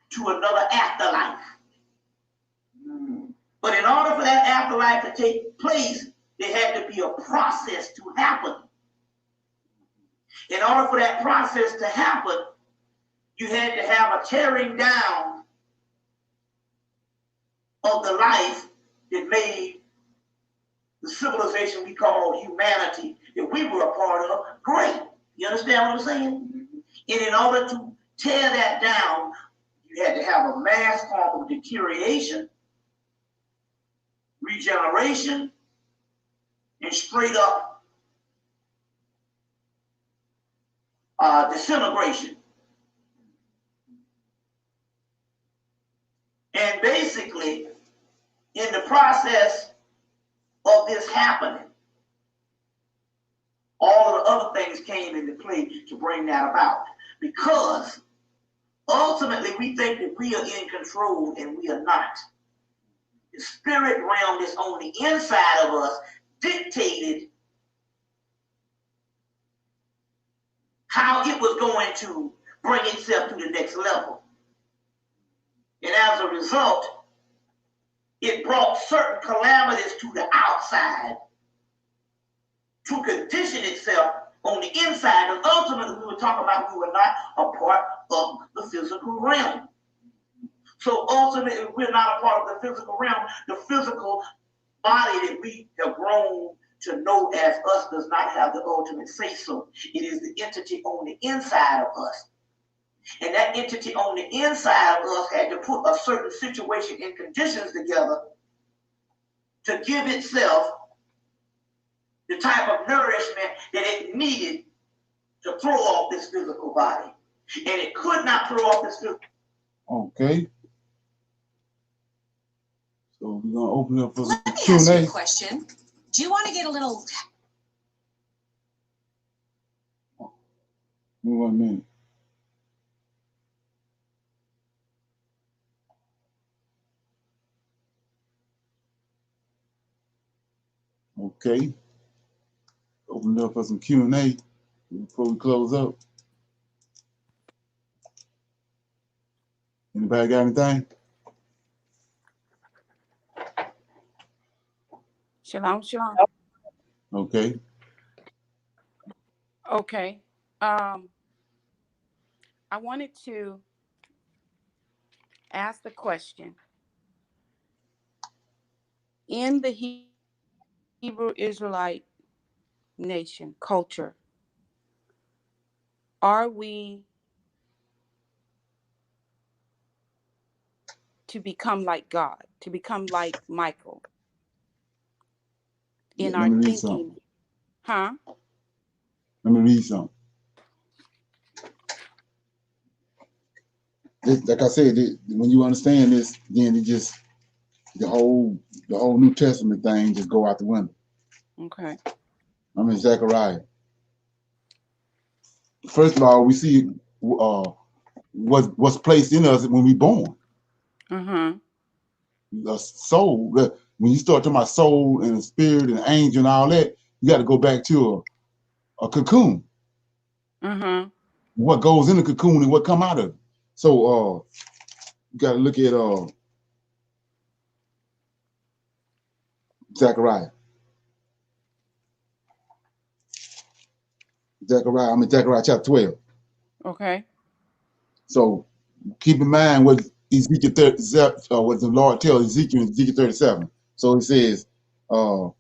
to another afterlife. But in order for that afterlife to take place, there had to be a process to happen. In order for that process to happen, you had to have a tearing down of the life that made the civilization we call humanity, that we were a part of, great. You understand what I'm saying? And in order to tear that down, you had to have a mass form of deterioration, regeneration, and straight up disintegration. And basically, in the process of this happening, all of the other things came into play to bring that about. Because ultimately, we think that we are in control, and we are not. The spirit realm that's on the inside of us dictated how it was going to bring itself to the next level. And as a result, it brought certain calamities to the outside to condition itself on the inside. And ultimately, we were talking about we were not a part of the physical realm. So ultimately, we're not a part of the physical realm. The physical body that we have grown to know as us does not have the ultimate say-so. It is the entity on the inside of us. And that entity on the inside of us had to put a certain situation and conditions together to give itself the type of nourishment that it needed to throw off this physical body. And it could not throw off this physical. Okay. So we're gonna open up for Let me Q&A. ask you a question. Do you want to get a little? Give me 1 minute. Okay. Open it up for some Q&A before we close up. Anybody got anything? Shalom, shalom. Okay. Okay. I wanted to ask the question. In the Hebrew Israelite nation culture, are we to become like God, to become like Michael in Yeah, our let me read thinking? something. Huh? Let me read something. Like I said, when you understand this, then it just the whole New Testament thing just go out the window. Okay. I'm in Zechariah. First of all, we see what's placed in us when we born. The soul. When you start talking about soul and spirit and angel and all that, you got to go back to a cocoon. What goes in the cocoon and what come out of it. So you got to look at Zechariah. I'm in Zechariah chapter 12. Okay. So keep in mind what Ezekiel 37, what the Lord tells Ezekiel in Ezekiel 37. So he says, I'm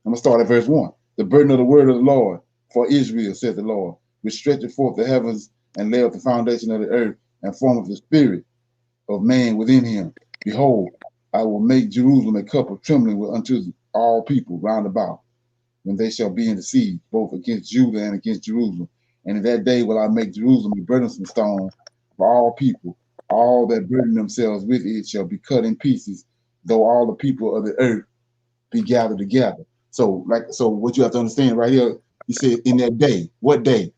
gonna start at verse 1. The burden of the word of the Lord for Israel, says the Lord. which stretcheth forth the heavens and layeth the foundation of the earth, and formeth the spirit of man within him. Behold, I will make Jerusalem a cup of trembling unto all people round about, when they shall be in the siege, both against Judah and against Jerusalem. And in that day will I make Jerusalem a burdensome stone for all people. All that burden themselves with it shall be cut in pieces, though all the people of the earth be gathered together. So, what you have to understand right here, he said, in that day, what day?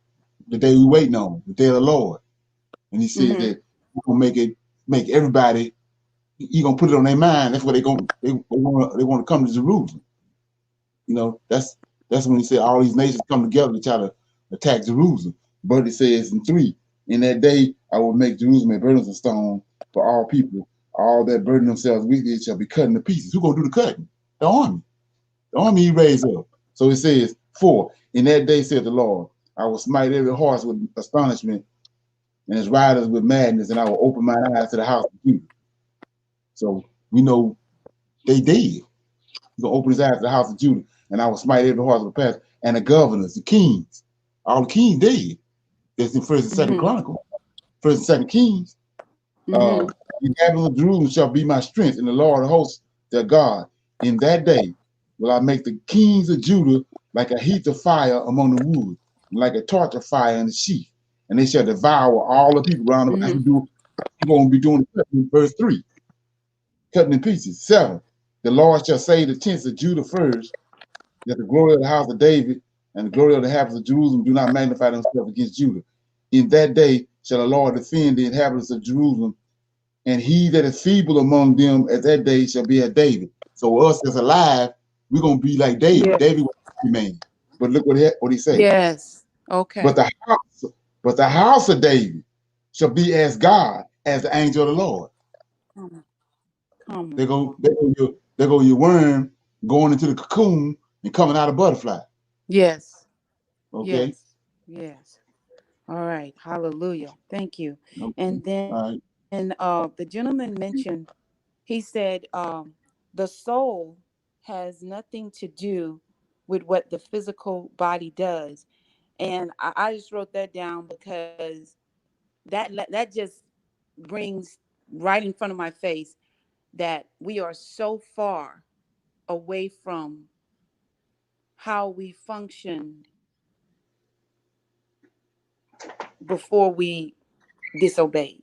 The day we waiting on, the day of the Lord. And he said that he's gonna make everybody, he gonna put it on their mind. That's what they want to come to Jerusalem. You know, that's when he said all these nations come together to try to attack Jerusalem. But it says in 3, in that day I will make Jerusalem a burdensome stone for all people. All that burden themselves with it shall be cut into pieces. Who's gonna do the cutting? The army. The army he raised up. So it says, 4, in that day said the Lord, I will smite every horse with astonishment and his riders with madness, and I will open my eyes to the house of Judah. So we know they dead. He's gonna open his eyes to the house of Judah, and I will smite every horse of the past, and the governors, the kings, all the kings dead. That's in First and Second Chronicles, First and Second Kings. The inhabitants of Jerusalem shall be my strength, and the Lord of hosts their God. In that day will I make the kings of Judah like a heath of fire among the wood, and like a torch of fire in the sheath, and they shall devour all the people round about. That's what he's going to be doing in verse 3, cutting in pieces. 7, the Lord shall save the tents of Judah first, that the glory of the house of David and the glory of the inhabitants of Jerusalem do not magnify themselves against Judah. In that day shall the Lord defend the inhabitants of Jerusalem, and he that is feeble among them at that day shall be as David. So us that's alive, we're gonna be like David. Yeah. David was a man, but look what he said. Yes. Okay. But the house of David shall be as God, as the angel of the Lord. Come on. There go your worm going into the cocoon and coming out a butterfly. Yes. Okay. Yes. All right. Hallelujah. Thank you. Okay. And then the gentleman mentioned, he said, the soul has nothing to do with what the physical body does. And I just wrote that down because that just brings right in front of my face that we are so far away from how we functioned before we disobeyed.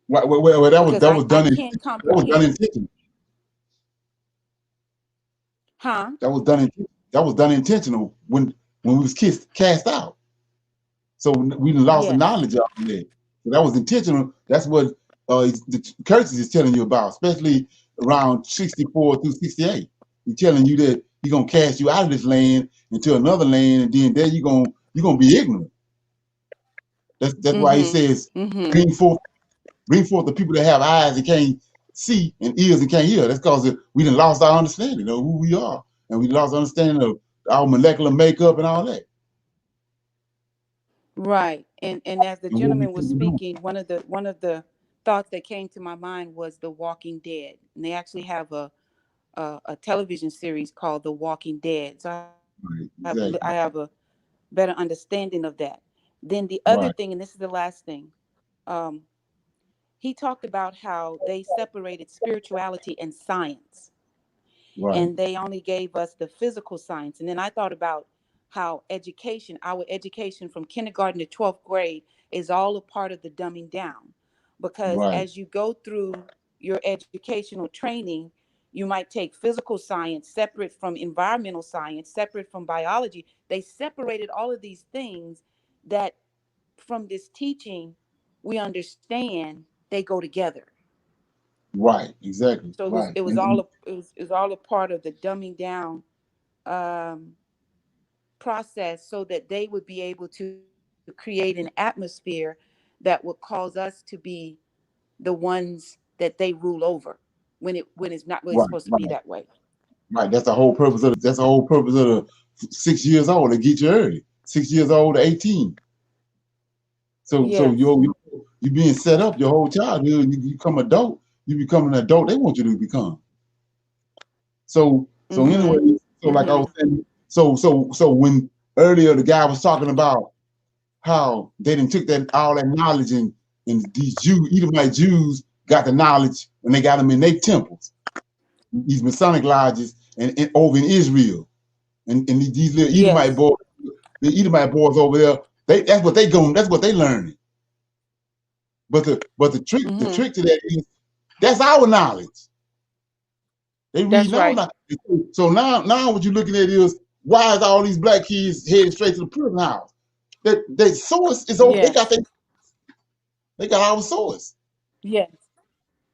Well, Because that was I done can't that was done comprehend. intentionally. Huh? That was done intentional when we was cast out. So we lost the Yes. knowledge of it. So that was intentional. That's what the curses is telling you about, especially around 64 through 68. He's telling you that he's gonna cast you out of this land into another land, and then there you're gonna be ignorant. That's why he says, bring forth the people that have eyes and can't see and ears and can't hear. That's because we done lost our understanding of who we are, and we lost understanding of our molecular makeup and all that. Right. And as the And what we gentleman was should be doing. speaking, one of the thoughts that came to my mind was The Walking Dead. And they actually have a television series called The Walking Dead. So Right, I exactly. have a better understanding of that. Then the other Right, thing, and this is the last thing, um, he talked about how they separated spirituality and science, right, and they only gave us the physical science. And then I thought about how our education from kindergarten to 12th grade is all a part of the dumbing down. Because right, as you go through your educational training, you might take physical science separate from environmental science, separate from biology. They separated all of these things that from this teaching, we understand they go together. right, exactly. So Right. it was all a part of the dumbing down um, process, so that they would be able to create an atmosphere that would cause us to be the ones that they rule over, when it's not really Right, supposed to be right, that way. right. That's the whole purpose of the 6 years old to get you early. 6 years old to 18. So Yes. you being set up your whole childhood. You become adult. You become an adult. They want you to become. So Mm-hmm. anyway, so like I Mm-hmm. was saying, so when earlier the guy was talking about how they didn't took all that knowledge and these Edomite Jews got the knowledge when they got them in their temples, these Masonic lodges, and over in Israel, and these little Edomite Yes. boys, the Edomite boys over there, that's what they learning. But the trick to that is that's our knowledge. They reading our knowledge. So now what you're looking at is why is all these black kids heading straight to the prison house? Their source is over. Yes. They got our source. Yes.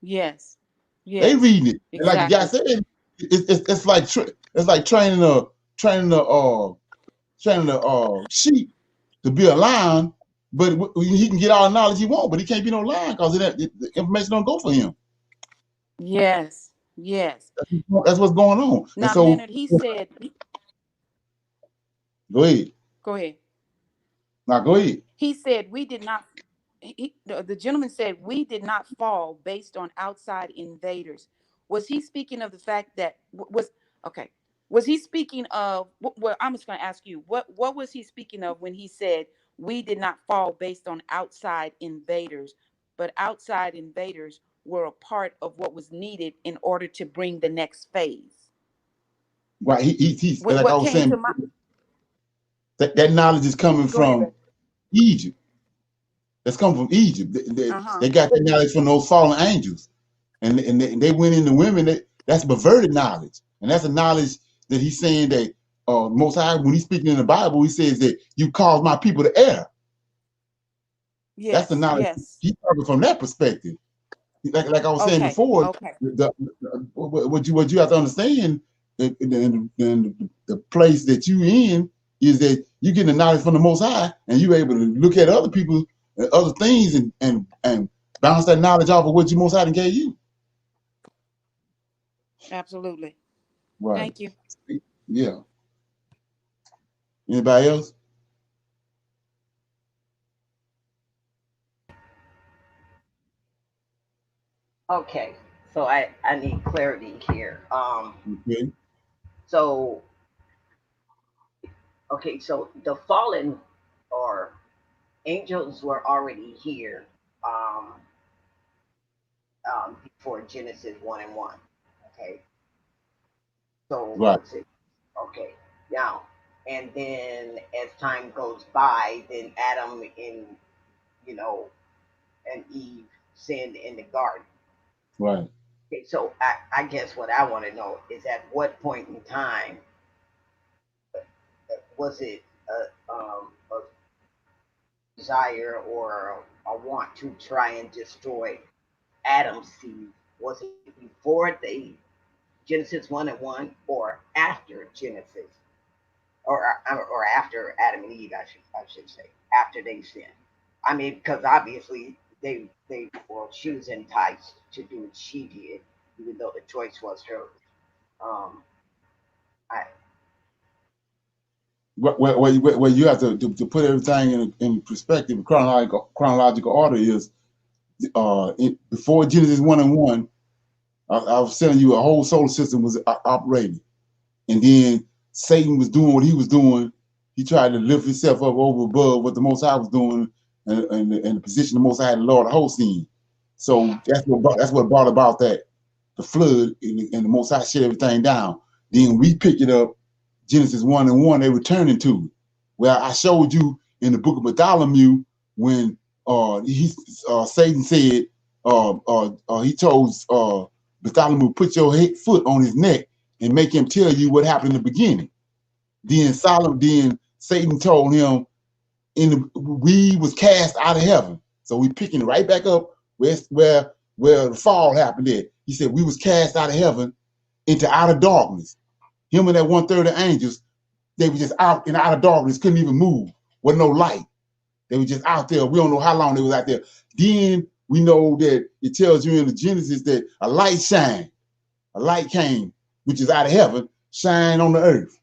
Yes. Yes. They reading it. And like the guy Exactly. said, it's like training a sheep to be a lion, but he can get all the knowledge he want, but he can't be no lion because the information don't go for him. Yes. Yes. That's what's going on. Now, and so, Leonard, he said, go ahead. Go ahead. Now go ahead. He said we did not. The gentleman said we did not fall based on outside invaders. Was he speaking of the fact that was okay? Was he speaking of? Well, I'm just going to ask you what was he speaking of when he said we did not fall based on outside invaders, but outside invaders were a part of what was needed in order to bring the next phase. Right. He's like I What was came saying, to mind? that knowledge is coming Go ahead, from Egypt. That's come from Egypt. Uh-huh. They got the knowledge from those fallen angels, and they went into women. That's perverted knowledge, and that's a knowledge that he's saying that Most High, when he's speaking in the Bible, he says that you caused my people to err. Yes. That's the knowledge. Yes. He's talking from that perspective. Like I was saying before, what you have to understand, the place that you in is that you get the knowledge from the Most High, and you're able to look at other people and other things and bounce that knowledge off of what you Most High gave you. Absolutely. Right. Thank you. Yeah. Anybody else? Okay, so I need clarity here. Okay. So the fallen or angels were already here before Genesis 1:1. Okay, so right. Okay, now and then as time goes by, then Adam and Eve sinned in the garden. Right. Okay, so I guess what I want to know is at what point in time was it a desire or a want to try and destroy Adam's seed? Was it before Genesis 1:1 or after Genesis? Or after Adam and Eve, I should say, after they sinned. I mean, because obviously she was enticed to do what she did, even though the choice was hers. Well, you have to put everything in perspective. Chronological order is before Genesis 1:1. I was telling you a whole solar system was operating, and then Satan was doing what he was doing. He tried to lift himself up over above what the Most High was doing, and the position the Most High had the Lord of hosts in. So that's what brought about the flood, and the Most High shut everything down. Then we pick it up, Genesis 1:1. They returning to it. Well, I showed you in the book of Bartholomew when Satan said he told Bartholomew, put your foot on his neck and make him tell you what happened in the beginning. Then Satan told him, we was cast out of heaven. So we picking it right back up where the fall happened at. He said we was cast out of heaven into outer darkness. Him and that 1/3 of angels, they were just out in outer darkness, couldn't even move. Wasn't no light. They were just out there. We don't know how long they was out there. Then we know that it tells you in the Genesis that a light shined. A light came, which is out of heaven, shine on the earth.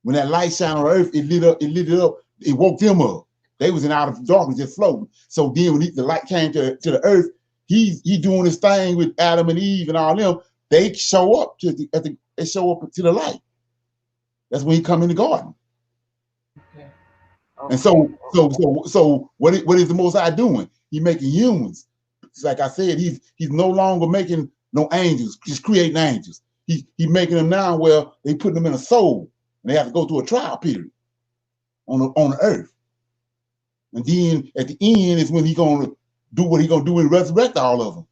When that light shined on the earth, it lit it up, it woke them up. They was in outer darkness just floating. So then when the light came to the earth, he doing his thing with Adam and Eve and all them. They show up to the light. That's when he come in the garden. And so what is the Most High doing? He making humans. It's like I said, he's no longer making no angels, just creating angels. He making them now where they putting them in a soul, and they have to go through a trial period on the earth. And then at the end is when he gonna do what he gonna do and resurrect all of them.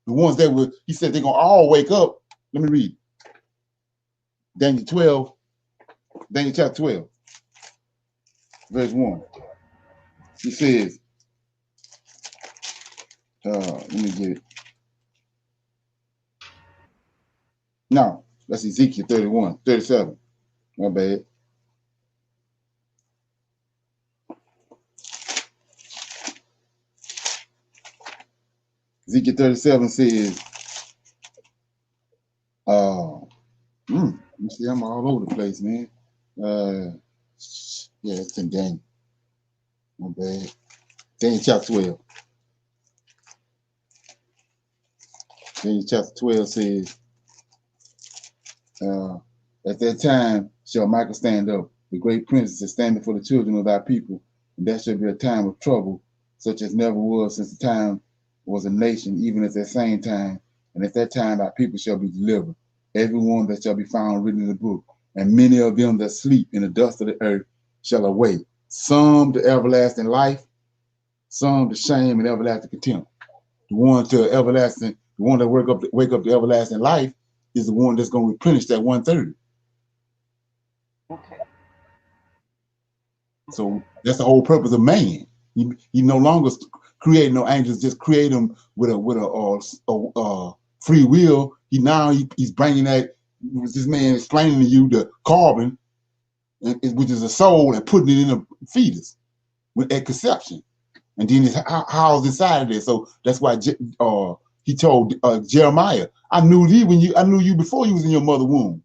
The ones that were, he said they're gonna all wake up. Let me read. Daniel chapter 12, verse 1. He says, let me get it. No, that's Ezekiel 37. My bad. Ezekiel 37 says, you see, I'm all over the place, man. Yeah, it's in Daniel. My bad. Daniel chapter 12. Daniel chapter 12 says, at that time shall Michael stand up, the great princess is standing for the children of thy people, and that shall be a time of trouble, such as never was since the time was a nation, even at that same time. And at that time thy people shall be delivered, every one that shall be found written in the book, and many of them that sleep in the dust of the earth shall awake, some to everlasting life, some to shame and everlasting contempt. The one to everlasting, the one that wake up to everlasting life is the one that's going to replenish that 1/3. Okay. So that's the whole purpose of man. He no longer create no angels, just create them with a free will. He's bringing that, this man explaining to you, the carbon, which is a soul, and putting it in a fetus at conception, and then it's housed inside of there. So that's why he told Jeremiah, I knew you before you was in your mother's womb.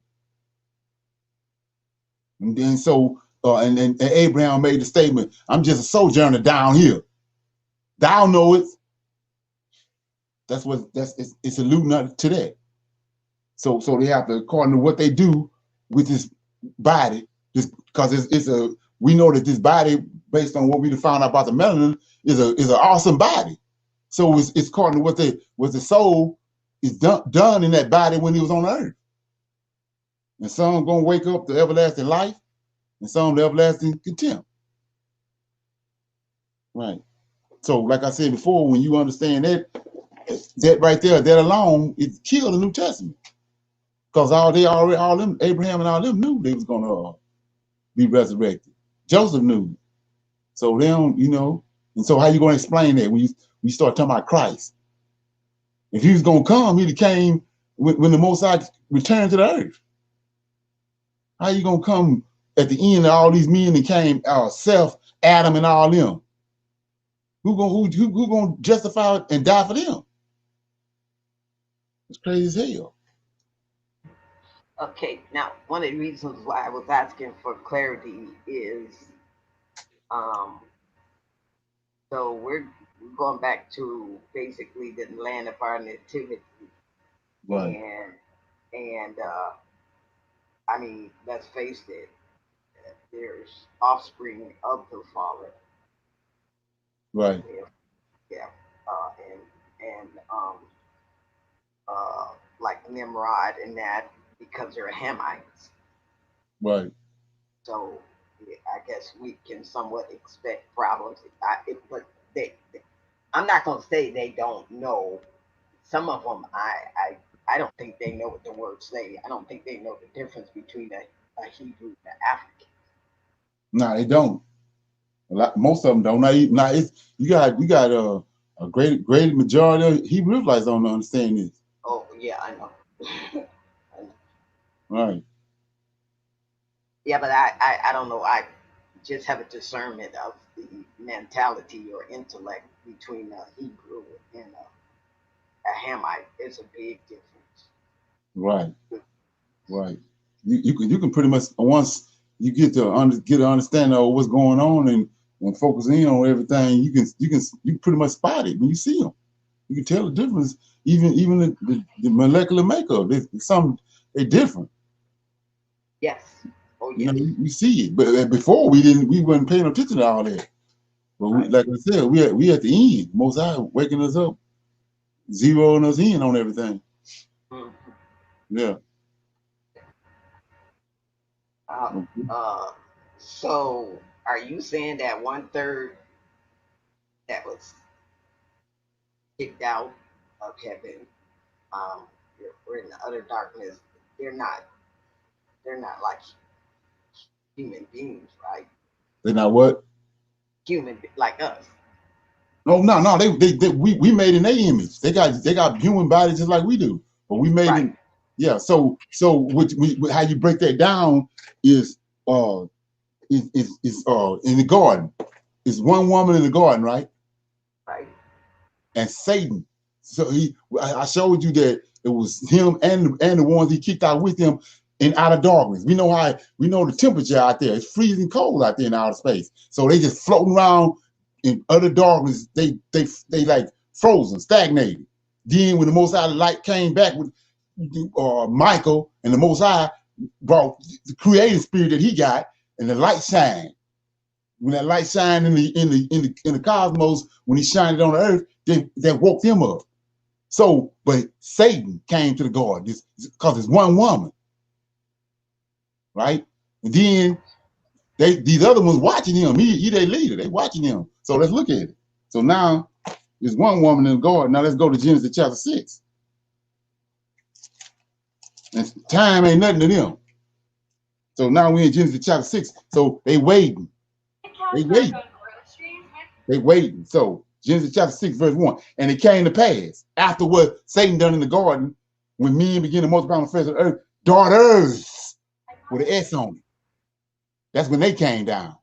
And then and Abraham made the statement, I'm just a sojourner down here. Thou know it. It's alluding to that. So they have to, according to what they do with this body, because we know that this body, based on what we found out about the melanin, is an awesome body. So it's according to what the soul is done in that body when he was on the earth. And some gonna wake up to everlasting life, and some to everlasting contempt. Right. So, like I said before, when you understand that right there, that alone, it killed the New Testament. Because all them, Abraham and all them knew they was gonna be resurrected. Joseph knew. So they don't, and so how you gonna explain that when you start talking about Christ? If he was gonna come, he'd have came when the Most High returned to the earth. How you gonna come at the end of all these men that came, Seth, Adam, and all them? Who gonna justify and die for them? It's crazy as hell. Okay, now one of the reasons why I was asking for clarity is, so we're going back to basically the land of our nativity, Right. and I mean, let's face it, there's offspring of the fallen. Right. Yeah. And like Nimrod and that, because they're Hamites. Right. So I guess we can somewhat expect problems. But I'm not going to say they don't know. Some of them, I don't think they know what the words say. I don't think they know the difference between a Hebrew and an African. No, they don't. Most of them don't. You got a great majority of Hebrew Israelites don't understand this. Oh yeah, I know. I know. Right. Yeah, but I don't know. I just have a discernment of the mentality or intellect between a Hebrew and a Hamite. It's a big difference. Right. Right. You can pretty much, once you get an understanding of what's going on and focus in on everything, you can pretty much spot it when you see them. You can tell the difference. Even the molecular makeup, they're different. Yes. Oh You yes. know, we see it, but before we weren't paying attention to all that. But we, Right. like I said, we at the end. Most High waking us up, zeroing us in on everything. Mhm. Yeah. Okay. So are you saying that 1/3 that was kicked out of heaven, we're in the utter darkness? They're not. They're not like human beings, right? They not what? Human like us. No. We made in their image. They got human bodies just like we do, but we made Right. in. Yeah. So how you break that down is uh in the garden. It's one woman in the garden, right? Right. And Satan. So I showed you that it was him and the ones he kicked out with him in outer darkness. We know the temperature out there. It's freezing cold out there in outer space. So they just floating around in utter darkness. They like frozen, stagnated. Then when the Most High light came back with Michael, and the Most High brought the creative spirit that he got, and the light shined. When that light shined in the cosmos, when he shined it on the earth, that woke them up. So, but Satan came to the garden because it's one woman, right? And then these other ones watching him. He their leader. They watching him. So let's look at it. So now there's one woman in the garden. Now let's go to Genesis chapter 6. And time ain't nothing to them. So now we're in Genesis chapter 6. So they waiting. They waiting. They waiting. So Genesis chapter 6, verse 1. And it came to pass after what Satan done in the garden, when men begin to multiply on the face of the earth, daughters with an S on it. That's when they came down.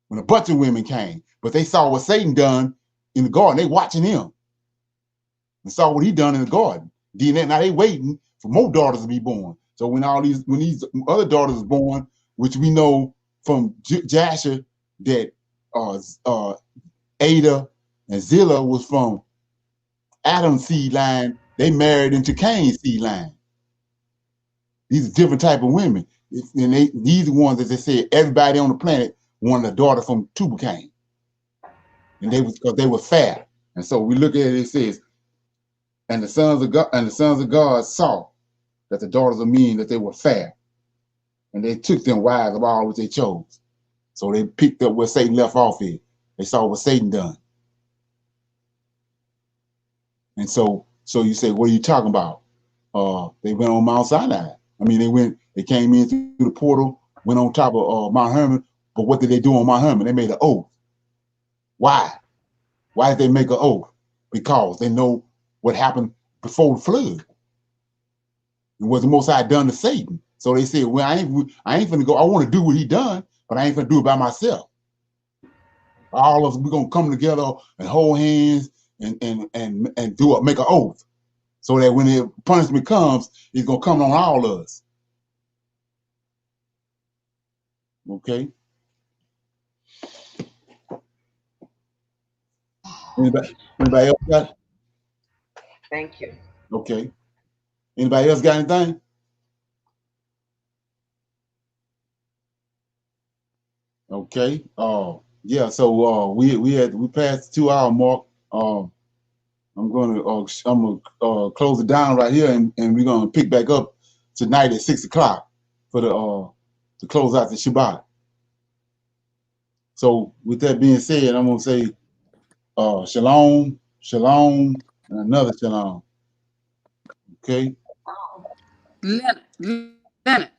When a bunch of women came. But they saw what Satan done in the garden. They watching him and saw what he done in the garden. Then now they waiting for more daughters to be born. So when these other daughters is born, which we know from Jasher that Ada and Zillah was from Adam's seed line, they married into Cain's seed line. These are different type of women. And these are ones that they said everybody on the planet wanted a daughter from Tubal Cain. And because they were fair. And so we look at it says, and the sons of God saw that the daughters of men that they were fair. And they took them wives of all which they chose. So they picked up where Satan left off here. They saw what Satan done. And so you say, what are you talking about? They went on Mount Sinai. I mean, they came in through the portal, went on top of Mount Hermon. But what did they do on Mount Hermon? They made an oath. Why? Why did they make an oath? Because they know what happened before the flood. And what the Most High done to Satan. So they said, well, I ain't finna go. I want to do what he done, but I ain't finna do it by myself. All of us, we're gonna come together and hold hands and make an oath. So that when the punishment comes, it's gonna come on all of us. Okay. Anybody else got it? Thank you. Okay. Anybody else got anything? Okay. Yeah. So we passed the 2 hour mark. I'm gonna close it down right here, and we're gonna pick back up tonight at 6 o'clock for to close out the Shabbat. So with that being said, I'm gonna say shalom, shalom, and another shalom. Okay. Leonard,